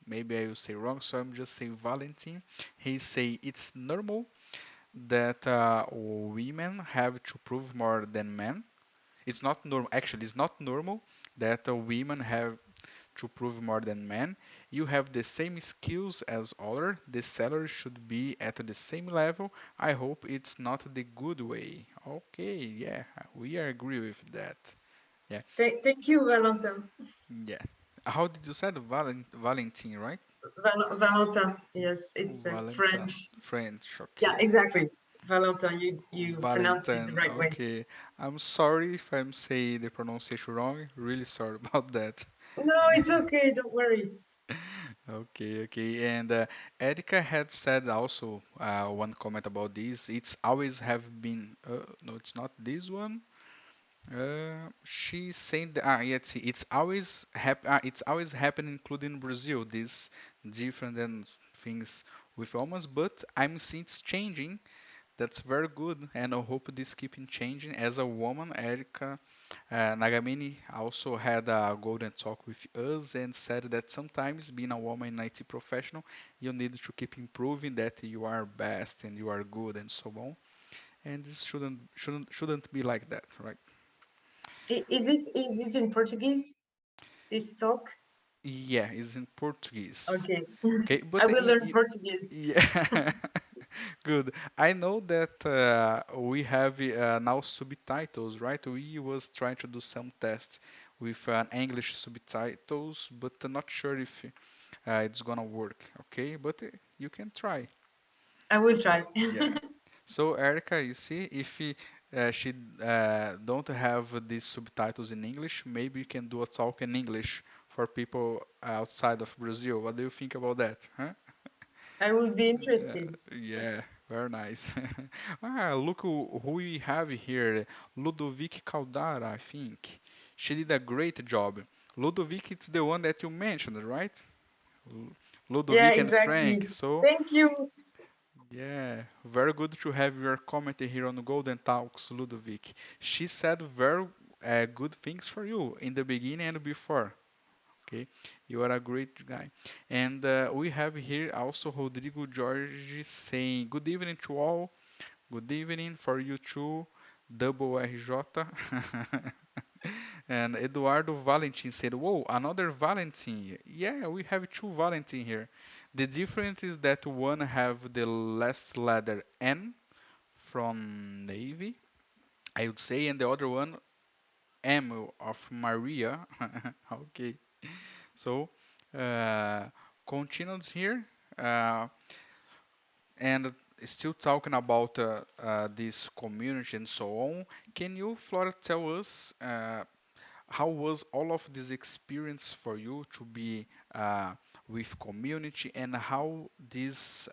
maybe I will say wrong, so I'm just say Valentin. He say it's normal that women have to prove more than men. It's not normal. Actually, it's not normal that women have to prove more than men. You have the same skills as other. The salary should be at the same level. I hope it's not the good way. Okay, yeah, we agree with that. Yeah, Thank you, Valentin. yeah. How did you say it? Valentin, right? Valentin. Yes, it's Valentin, French. French. Yeah, Okay. exactly. Valentin, you pronounced it the Valentin. right way. Okay. I'm sorry if I'm saying the pronunciation wrong. Really sorry about that. No, it's okay. Don't worry. Okay, okay. And Erica had said also one comment about this. It's always have been. No, it's not this one. She's saying that yeah, see, it's always happening, including Brazil. This different than things with almost, but I'm seeing it's changing. That's very good, and I hope this keeping changing. As a woman, Erica Nagamini also had a golden talk with us and said that sometimes being a woman in IT professional, you need to keep improving that you are best and you are good and so on. And this shouldn't be like that, right? Is it in Portuguese? This talk? Yeah, it's in Portuguese. Okay. Okay, I but will learn Portuguese. yeah, good. I know that we have now subtitles, right? We was trying to do some tests with English subtitles, but I'm not sure if it's gonna work. Okay, but you can try. I will try. Yeah. So Erica, you see, if she don't have these subtitles in English, maybe you can do a talk in English for people outside of Brazil. What do you think about that? Huh? I will be interested. Yeah, very nice. Look who we have here. Ludovic Caldara, I think. She did a great job. Ludovic, it's the one that you mentioned, right? L- Yeah, Ludovic and Frank. exactly. So, Thank you. yeah, very good to have your comment here on Golden Talks, Ludovic. She said very good things for you in the beginning and before. Okay, you are a great guy. And we have here also Rodrigo Jorge saying, good evening to all. Good evening for you too, Double RJ. And Eduardo Valentin said, whoa, another Valentin. Yeah, we have two Valentin here. The difference is that one have the last letter N from Navy, I would say, and the other one M of Maria. Okay, so uh, continues here. Uh, and still talking about this community and so on, can you, Flora, tell us how was all of this experience for you to be with community and how this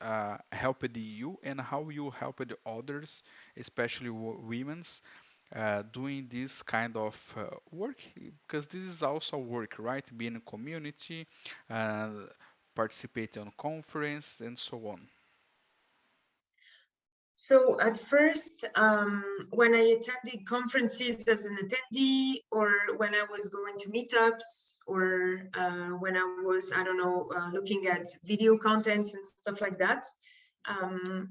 helped you and how you helped others, especially women's, doing this kind of work? Because this is also work, right? Being in community, uh, participating on conference and so on. So at first, when I attended conferences as an attendee, or when I was going to meetups, or when I was, I don't know, looking at video content and stuff like that,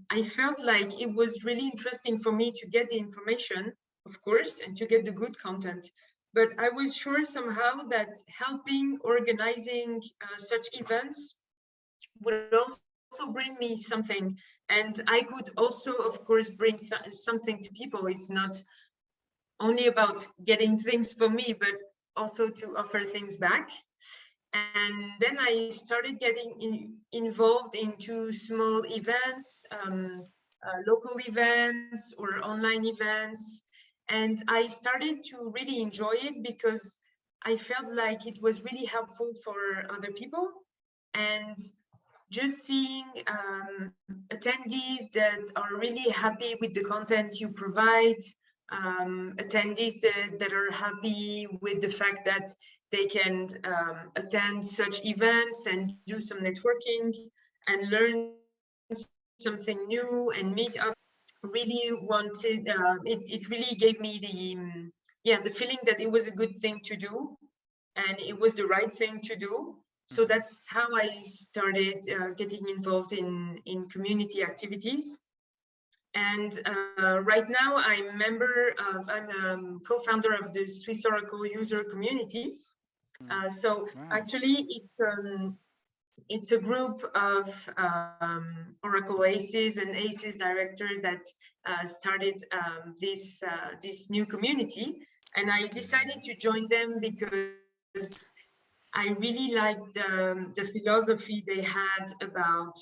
I felt like it was really interesting for me to get the information, of course, and to get the good content. But I was sure somehow that helping organizing such events would also bring me something, and I could also, of course, bring something to people. It's not only about getting things for me, but also to offer things back. And then I started getting involved into small events, local events or online events, and I started to really enjoy it because I felt like it was really helpful for other people. And just seeing attendees that are really happy with the content you provide, attendees that are happy with the fact that they can attend such events and do some networking and learn something new and meet others. Really wanted, it really gave me yeah, the feeling that it was a good thing to do and it was the right thing to do. So Mhm. that's how I started getting involved in community activities. And right now I'm co-founder of the Swiss Oracle user community. Mm. So Nice. actually it's a group of Oracle Aces and Aces director that started this new community, and I decided to join them because I really liked the philosophy they had about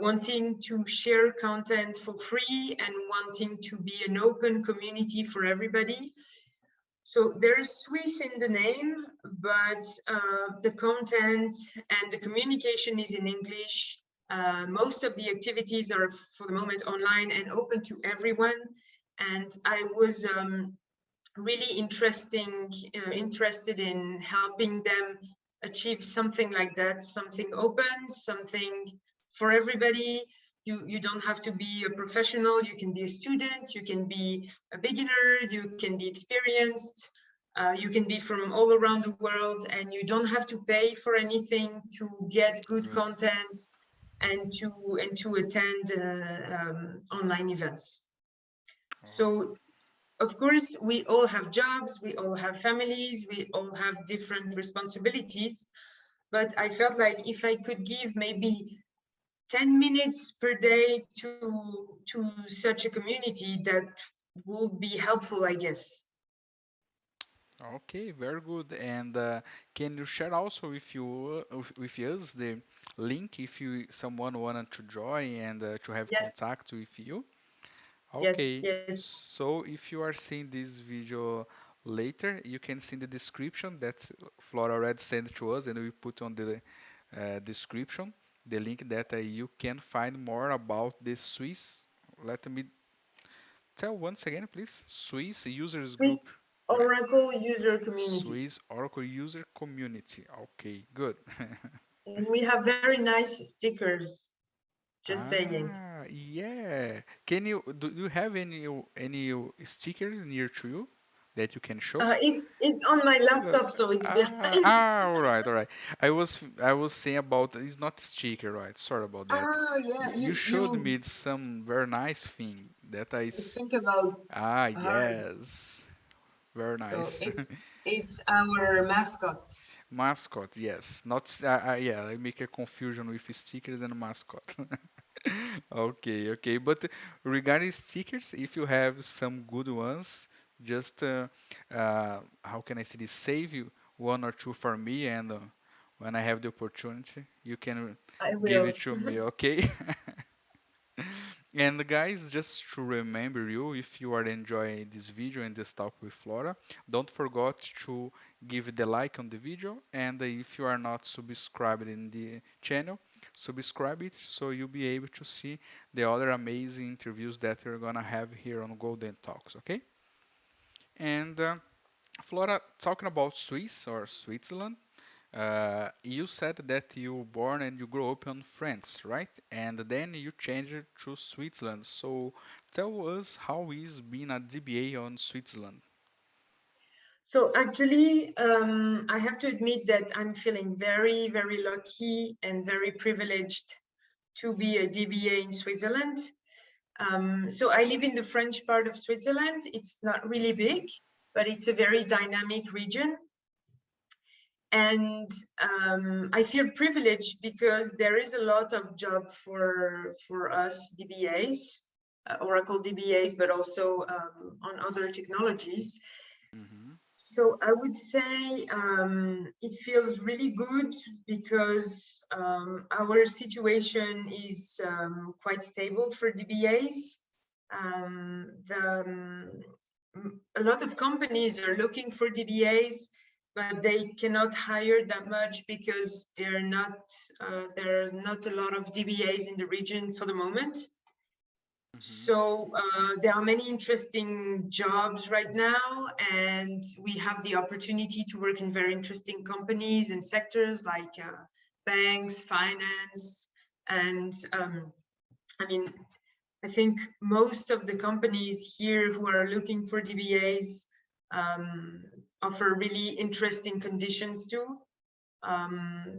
wanting to share content for free and wanting to be an open community for everybody. So there's Swiss in the name, but the content and the communication is in English. Most of the activities are for the moment online and open to everyone. And I was really interested in helping them achieve something like that, something open, something for everybody. You don't have to be a professional, you can be a student, you can be a beginner, you can be experienced, you can be from all around the world, and you don't have to pay for anything to get good Good. content and to attend online events. Oh, So of course, we all have jobs, we all have families, we all have different responsibilities. But I felt like if I could give maybe 10 minutes per day to such a community, that would be helpful, I guess. okay, very good. And can you share also with us the link if you someone wanted to join and to have Yes, contact with you? yes, Okay, yes. so if you are seeing this video later, you can see in the description that Flora already sent to us, and we put on the description the link that you can find more about the Swiss. Let me tell once again, please. Swiss users group. Swiss, Oracle user community. Swiss Oracle user community. Okay, good. And we have very nice stickers, just saying. Yeah. Can you do you have any stickers near to you that you can show? It's on my Uh, laptop, so it's behind. all right, all right. I was saying about it's not sticker, right? Sorry about that. Ah, yeah, You showed me some very nice thing that you think about hard. yes, very So nice. it's our mascots. Mascot, yes. Not yeah, I make a confusion with stickers and mascot. Okay, okay. But regarding stickers, if you have some good ones, just how can I say this? Save you one or two for me, and when I have the opportunity, you can I give it will. to me, okay? And guys, just to remember you, if you are enjoying this video and this talk with Flora, don't forget to give the like on the video, and if you are not subscribed in the channel, subscribe it so you'll be able to see the other amazing interviews that we're gonna have here on Golden Talks, okay? And Flora, talking about Swiss or Switzerland, you said that you were born and you grew up in France, right? And then you changed to Switzerland. So tell us how is being a DBA on Switzerland. So actually, I have to admit that I'm feeling very, very lucky and very privileged to be a DBA in Switzerland. So I live in the French part of Switzerland. It's not really big, but it's a very dynamic region. And I feel privileged because there is a lot of job for us DBAs, Oracle DBAs, but also on other technologies. Mm-hmm. So I would say it feels really good because our situation is quite stable for DBAs. A lot of companies are looking for DBAs, but they cannot hire that much because there are not a lot of DBAs in the region for the moment. Mm-hmm. So there are many interesting jobs right now, and we have the opportunity to work in very interesting companies and sectors like banks, finance, and I mean, I think most of the companies here who are looking for DBAs offer really interesting conditions too.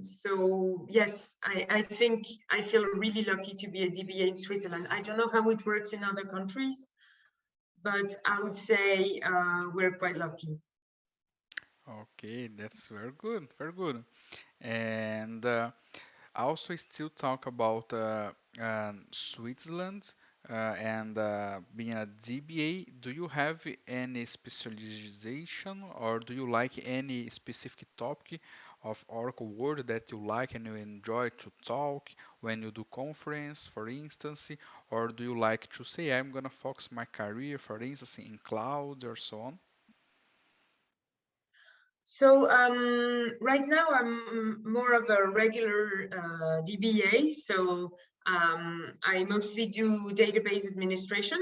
So yes, I think I feel really lucky to be a DBA in Switzerland. I don't know how it works in other countries, but I would say we're quite lucky. Okay, that's very good, very good. And also still talk about Switzerland and being a DBA. Do you have any specialization or do you like any specific topic of Oracle Word that you like and you enjoy to talk when you do conference, for instance, or do you like to say I'm gonna focus my career, for instance, in cloud or so on? So right now I'm more of a regular DBA. So I mostly do database administration.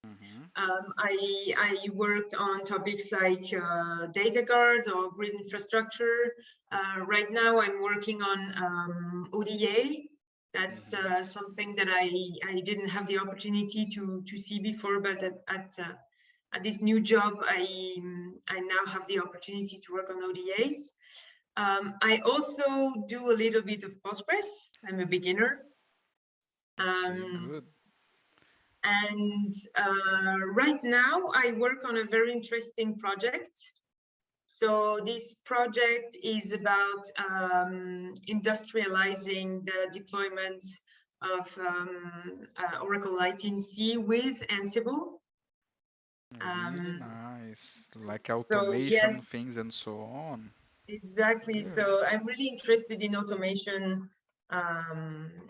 Mm-hmm. I worked on topics like data guard or grid infrastructure. Right now, I'm working on ODA. That's Mm-hmm. something that I didn't have the opportunity to see before, but at this new job, I now have the opportunity to work on ODAs. I also do a little bit of Postgres. I'm a beginner. Okay, Um, good. And right now, I work on a very interesting project. So this project is about industrializing the deployment of Oracle ITC with Ansible. Really Um, nice. Like so automation yes, things and so on. exactly. Good. So I'm really interested in automation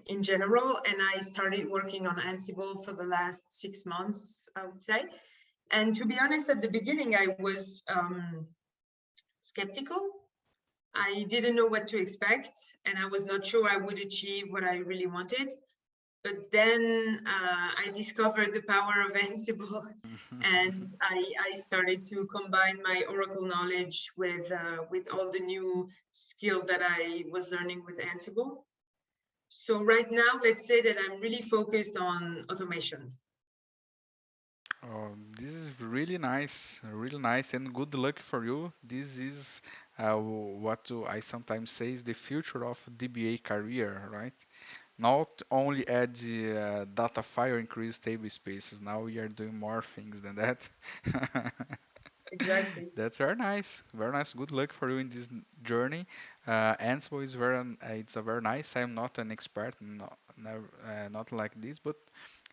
in general, and I started working on Ansible for the last 6 months, I would say. And to be honest, at the beginning, I was skeptical. I didn't know what to expect, and I was not sure I would achieve what I really wanted. But then I discovered the power of Ansible, and I started to combine my Oracle knowledge with all the new skill that I was learning with Ansible. So right now, let's say that I'm really focused on automation. Oh, this is really nice, and good luck for you. This is I sometimes say is the future of DBA career, right? Not only add data file, increase table spaces. Now we are doing more things than that. Exactly. That's very nice. Very nice. Good luck for you in this journey. Ansible is it's a very nice. I'm not an expert, not like this, but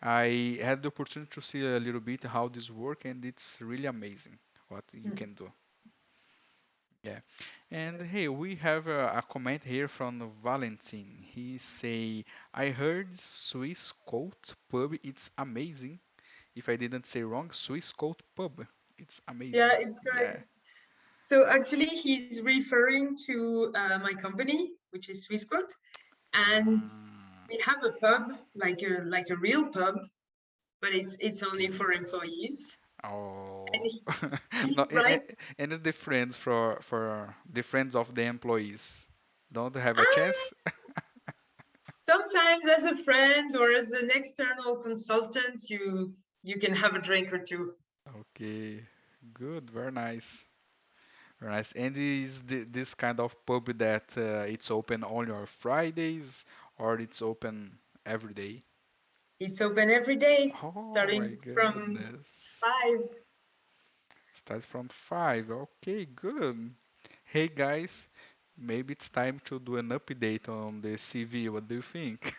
I had the opportunity to see a little bit how this work, and it's really amazing what you can do. Yeah. And Yes. hey, we have a comment here from Valentin. He say, I heard Swissquote pub. It's amazing. If I didn't say wrong, Swissquote pub. It's Yeah, amazing. it's Yeah. correct. So actually, he's referring to my company, which is Swissquote, and Ah, we have a pub, like a real pub, but it's only okay. for employees. And Oh. he's No, right. and the friends for the friends of the employees don't have a Ah, chance. sometimes as a friend or as an external consultant, you can have a drink or two. Okay, good, very nice. Very nice. And is this kind of pub that it's open only on Fridays or it's open every day? It's open every day, Oh my starting from goodness. 5. Starts from 5. Okay, good. Hey guys, maybe it's time to do an update on the CV. What do you think?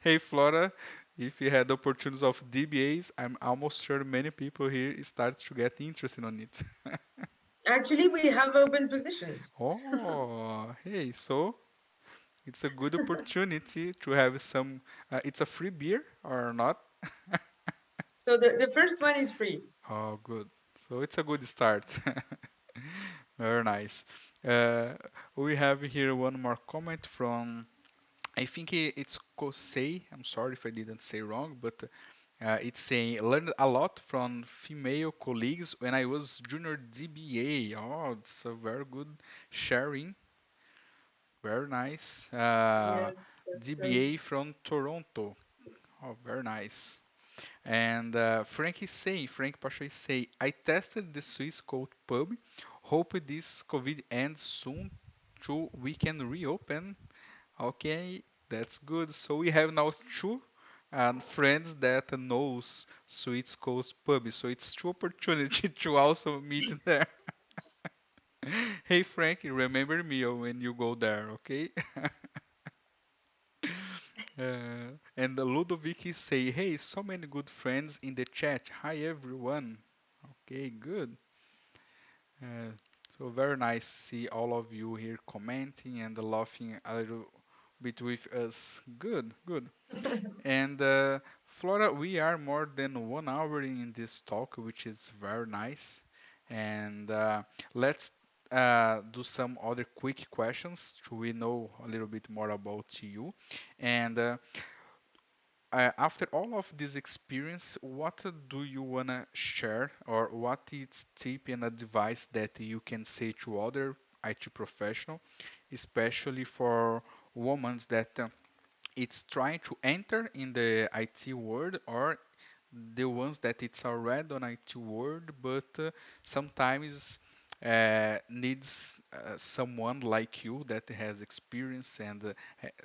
Hey Flora, if you had opportunities of DBAs, I'm almost sure many people here start to get interested on it. Actually, we have open positions. Oh, hey, so it's a good opportunity to have some. It's a free beer or not? So the first one is free. Oh, good. So it's a good start. Very nice. Uh, we have here one more comment from, I think it's Kosei. I'm sorry if I didn't say wrong, but it's saying learned a lot from female colleagues when I was junior DBA. Oh, it's a very good sharing. Very nice. Yes, that's great. DBA from Toronto. Oh, very nice. And Frank Pacho is saying, I tested the Swiss Code Pub. Hope this COVID ends soon so we can reopen. Okay, that's good. So we have now two friends that knows Swiss Coast Pub. So it's two opportunity to also meet there. Hey Frank, remember me when you go there, okay? And Ludovic say, hey, so many good friends in the chat. Hi everyone. Okay, good. Uh, so very nice to see all of you here commenting and laughing a little bit with us. Good, good. And Flora, we are more than 1 hour in this talk, which is very nice. And let's do some other quick questions to we know a little bit more about you. And after all of this experience, what do you wanna share, or what is tip and advice that you can say to other IT professional, especially for women that it's trying to enter in the IT world, or the ones that it's already on IT world, but sometimes needs someone like you that has experience and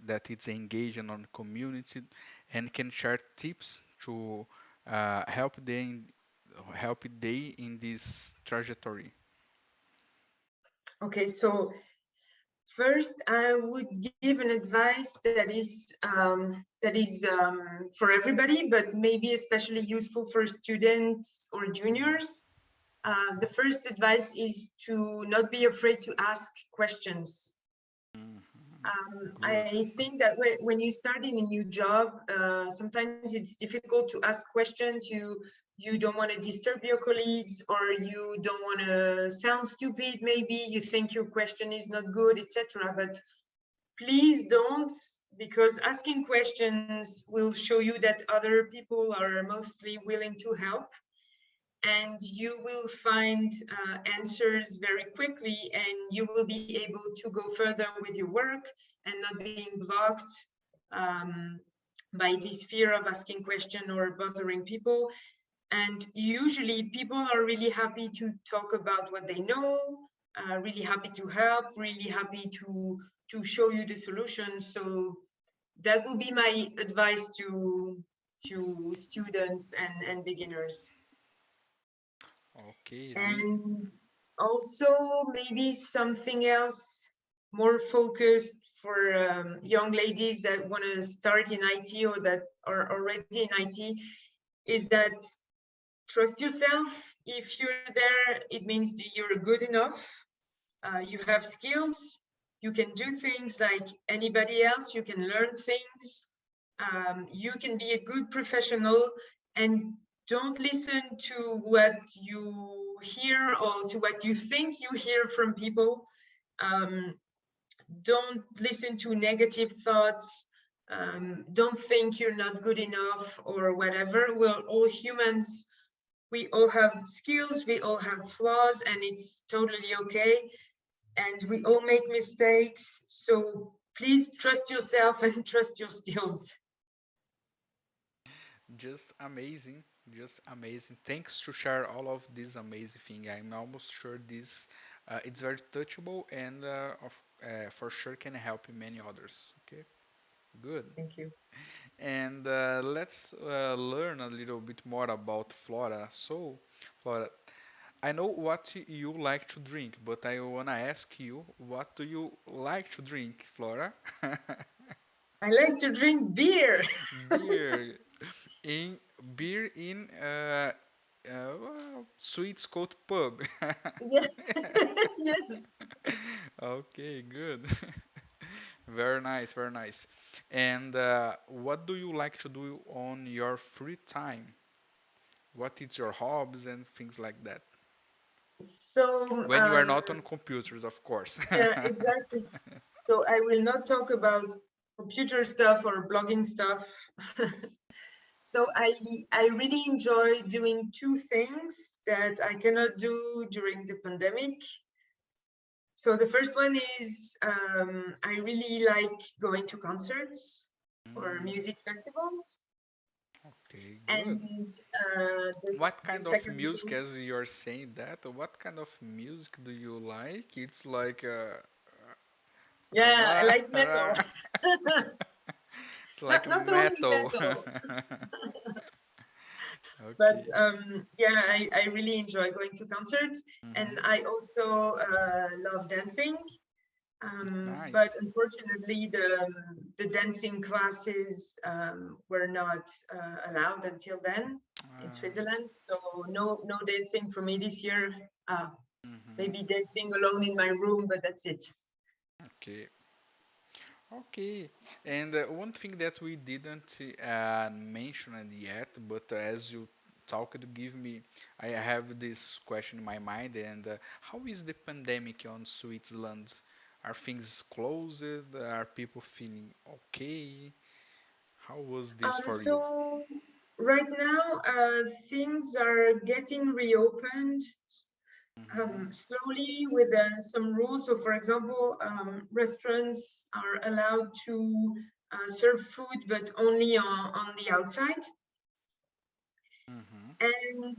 that is engaged on community and can share tips to help they in this trajectory. Okay, so first I would give an advice that is for everybody, but maybe especially useful for students or juniors. The first advice is to not be afraid to ask questions. Good. I think that when you start in a new job, sometimes it's difficult to ask questions. You don't want to disturb your colleagues, or you don't want to sound stupid. Maybe you think your question is not good, etc. But please because asking questions will show you that other people are mostly willing to help, and you will find answers very quickly, and you will be able to go further with your work and not being blocked by this fear of asking question or bothering people. And usually people are really happy to talk about what they know, really happy to help, really happy to show you the solution. So that will be my advice to students and beginners. Okay, And also maybe something else more focused for young ladies that want to start in IT or that are already in IT is that trust yourself. If you're there, it means that you're good enough. You have skills. You can do things like anybody else. You can learn things. You can be a good professional, and don't listen to what you hear or to what you think you hear from people. Don't listen to negative thoughts. Don't think you're not good enough or whatever. We're all humans. We all have skills, we all have flaws, and it's totally okay. And we all make mistakes. So please trust yourself and trust your skills. just amazing, just amazing. Thanks to share all of this amazing thing. I'm almost sure this it's very touchable and for sure can help many others. Okay, good. Thank you. And let's learn a little bit more about Flora. So, Flora, I know what you like to drink, but I wanna ask you, what do you like to drink, Flora? I like to drink beer. Beer in beer in well, Swissquote pub. Yes. Yes. Okay, good. Very nice, very nice. And what do you like to do on your free time? What is your hobbies and things like that? So, When you are not on computers, of course. yeah, exactly. So I will not talk about computer stuff or blogging stuff. So I really enjoy doing two things that I cannot do during the pandemic. So the first one is I really like going to concerts or Mm, music festivals. okay, good. And What the kind of second music, thing, as you're saying that, what kind of music do you like? It's like yeah, I like metal. it's like Not only metal. metal, but Okay. yeah, I really enjoy going to concerts, and Hmm. I also love dancing. But Nice. unfortunately, the dancing classes were not allowed until then in Switzerland. So no dancing for me this year. Hmm. Maybe dancing alone in my room, but that's it. Okay. Okay. And one thing that we didn't mention it yet, but as you talked, give me, I have this question in my mind. And how is the pandemic on Switzerland? Are things closed? Are people feeling okay? How was this for you? So right now, things are getting reopened Hmm. slowly with some rules. So, for example, restaurants are allowed to serve food, but only on the outside. Hmm. And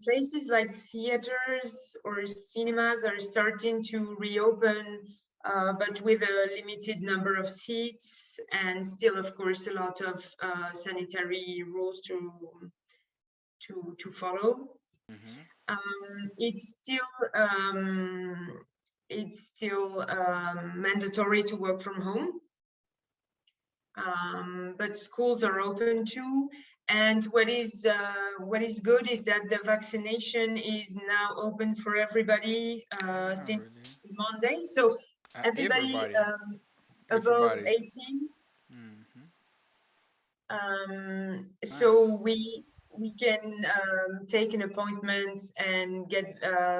places like theaters or cinemas are starting to reopen, but with a limited number of seats, and still, of course, a lot of sanitary rules to follow. Hmm. It's still mandatory to work from home, but schools are open too. And what is good is that the vaccination is now open for everybody Ah, really? since Monday. So everybody Everybody. above Everybody. 18. Hmm. So Nice. we can take an appointment and get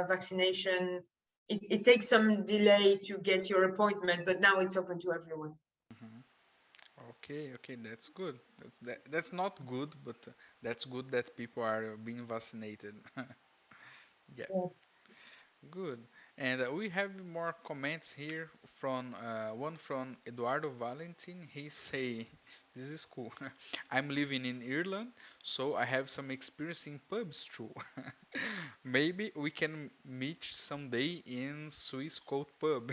vaccination. It takes some delay to get your appointment, but now it's open to everyone. Hmm. Okay, that's good. That's not good, but that's good that people are being vaccinated. Yeah, Yes. good. And we have more comments here from one from Eduardo Valentin. He say, "This is cool. I'm living in Ireland, so I have some experience in pubs too. Maybe we can meet someday in Swissquote pub.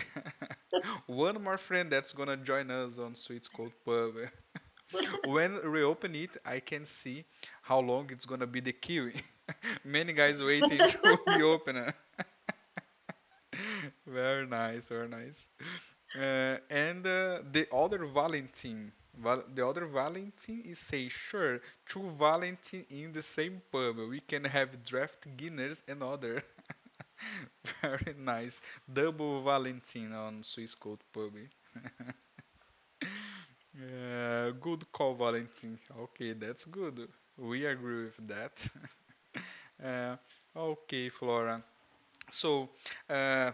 One more friend that's gonna join us on Swissquote pub. When we open it, I can see how long it's gonna be the queue. Many guys waiting to be open." Very nice, very nice. And the other Valentin is say, sure, two Valentin in the same pub. We can have draft Guinness and other. Very nice. Double Valentin on Swiss Code Pub. Good call, Valentin. Okay, that's good. We agree with that. uh, okay, Flora. So, uh,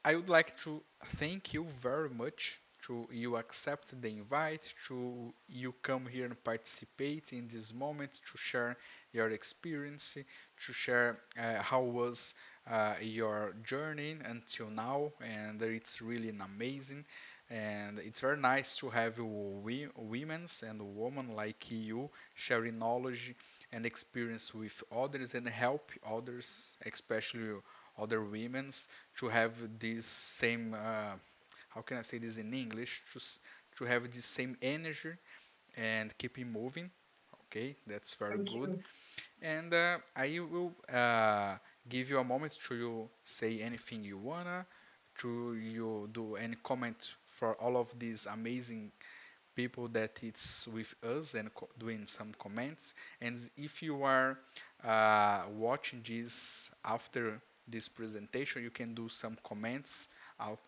I would like to thank you very much to you accept the invite, to you come here and participate in this moment, to share your experience, to share how was your journey until now, and it's really amazing. And it's very nice to have women and women like you sharing knowledge and experience with others and help others, especially other women to have this same how can I say this in English to have this same energy and keep it moving. Okay, that's very Thank good. you. And I will give you a moment to you say anything you wanna, to you do any comment for all of these amazing people that it's with us and doing some comments. And if you are watching this after this presentation, you can do some comments out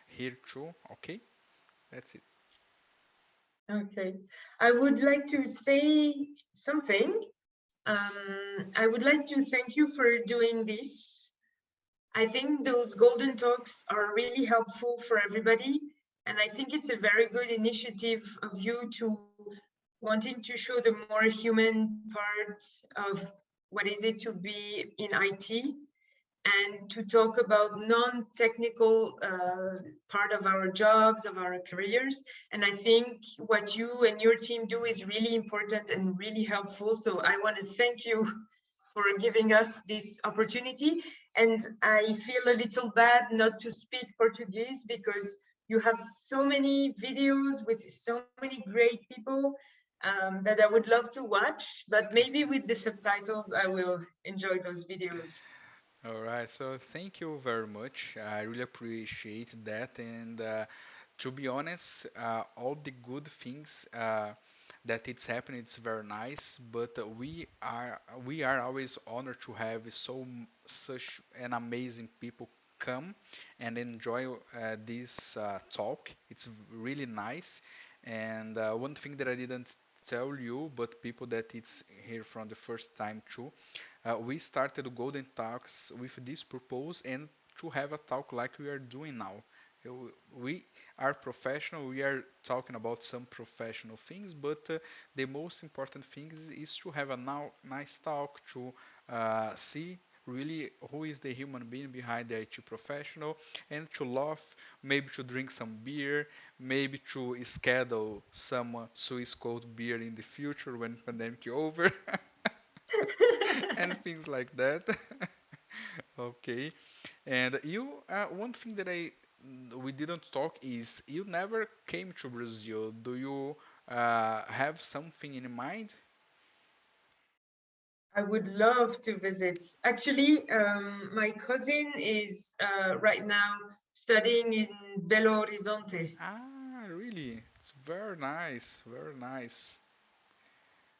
here too. Okay, that's it. Okay. I would like to say something. I would like to thank you for doing this. I think those golden talks are really helpful for everybody. And I think it's a very good initiative of you to wanting to show the more human part of what is it to be in IT and to talk about non-technical part of our jobs, of our careers. And I think what you and your team do is really important and really helpful. So I want to thank you for giving us this opportunity. And I feel a little bad not to speak Portuguese because you have so many videos with so many great people that I would love to watch, but maybe with the subtitles, I will enjoy those videos. All right, so thank you very much. I really appreciate that. And to be honest, all the good things that it's happening, it's very nice. But we are always honored to have such an amazing people come and enjoy this talk. It's really nice. And one thing that I didn't tell you, but people that it's here from the first time too, we started Golden Talks with this purpose and to have a talk like we are doing now. We are professional, we are talking about some professional things, but the most important thing is to have a nice talk to see really who is the human being behind the IT professional and to laugh, maybe to drink some beer, maybe to schedule some Swiss cold beer in the future when pandemic over. And things like that. Okay. And you, one thing that we didn't talk is you never came to Brazil. Do you have something in mind? I would love to visit. Actually, my cousin is right now studying in Belo Horizonte. Ah, really? It's very nice, very nice.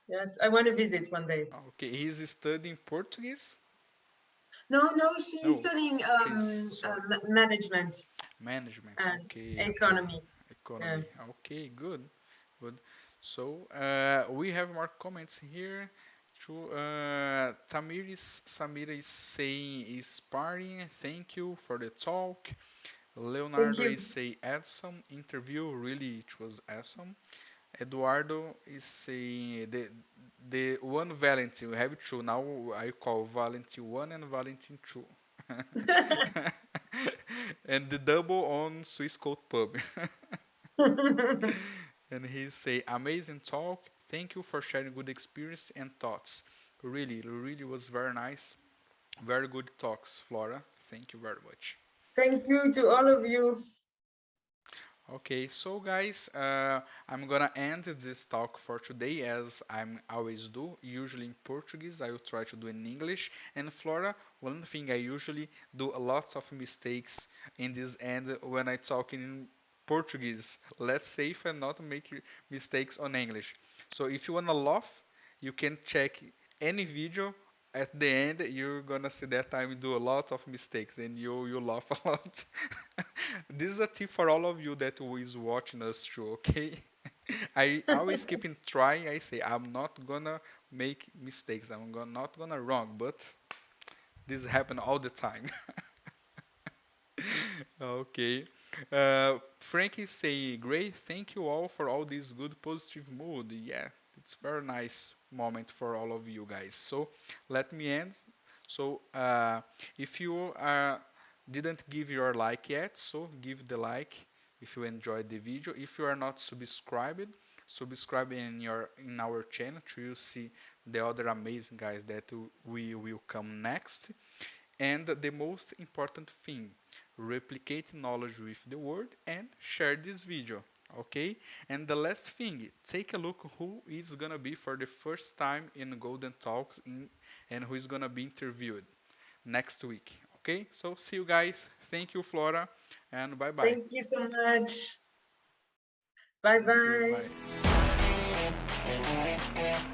Yes, I want to visit one day. Okay, he's studying Portuguese? No, no, she's No, studying she's sorry. management Management. and Okay, okay. economy. Yeah. Economy. Okay, good, good. So we have more comments here. To Samira is saying is partying. Thank you for the talk. Thank Leonardo you. is say awesome interview, really it was awesome. Eduardo is saying the one Valentine, we have two now. I call Valentine 1 and Valentine 2. And the double on Swissquote pub. And he say amazing talk. Thank you for sharing good experience and thoughts. Really, really was very nice. Very good talks, Flora. Thank you very much. Thank you to all of you. Okay, so guys, I'm gonna end this talk for today as I'm always do. Usually in Portuguese, I will try to do in English. And Flora, one thing I usually do a lot of mistakes in this end when I talk in Portuguese. Let's say if I not make mistakes on English. So if you wanna laugh, you can check any video. At the end, you're gonna see that I do a lot of mistakes, and you laugh a lot. This is a tip for all of you that who is watching us too, okay? I always keep in trying. I say I'm not gonna make mistakes. Not gonna wrong, but this happen all the time. Okay. Frankie say, great. Thank you all for all this good positive mood. Yeah, it's very nice moment for all of you guys. So let me end. So if you didn't give your like yet, so give the like if you enjoyed the video. If you are not subscribed, subscribe in our channel to see the other amazing guys that we will come next. And the most important thing, replicate knowledge with the world and share this video. Okay? And the last thing, take a look who is gonna be for the first time in Golden Talks and who is gonna be interviewed next week. Okay? So see you guys. Thank you, Flora, and bye bye. Thank you so much. Bye Thank you. bye. Bye.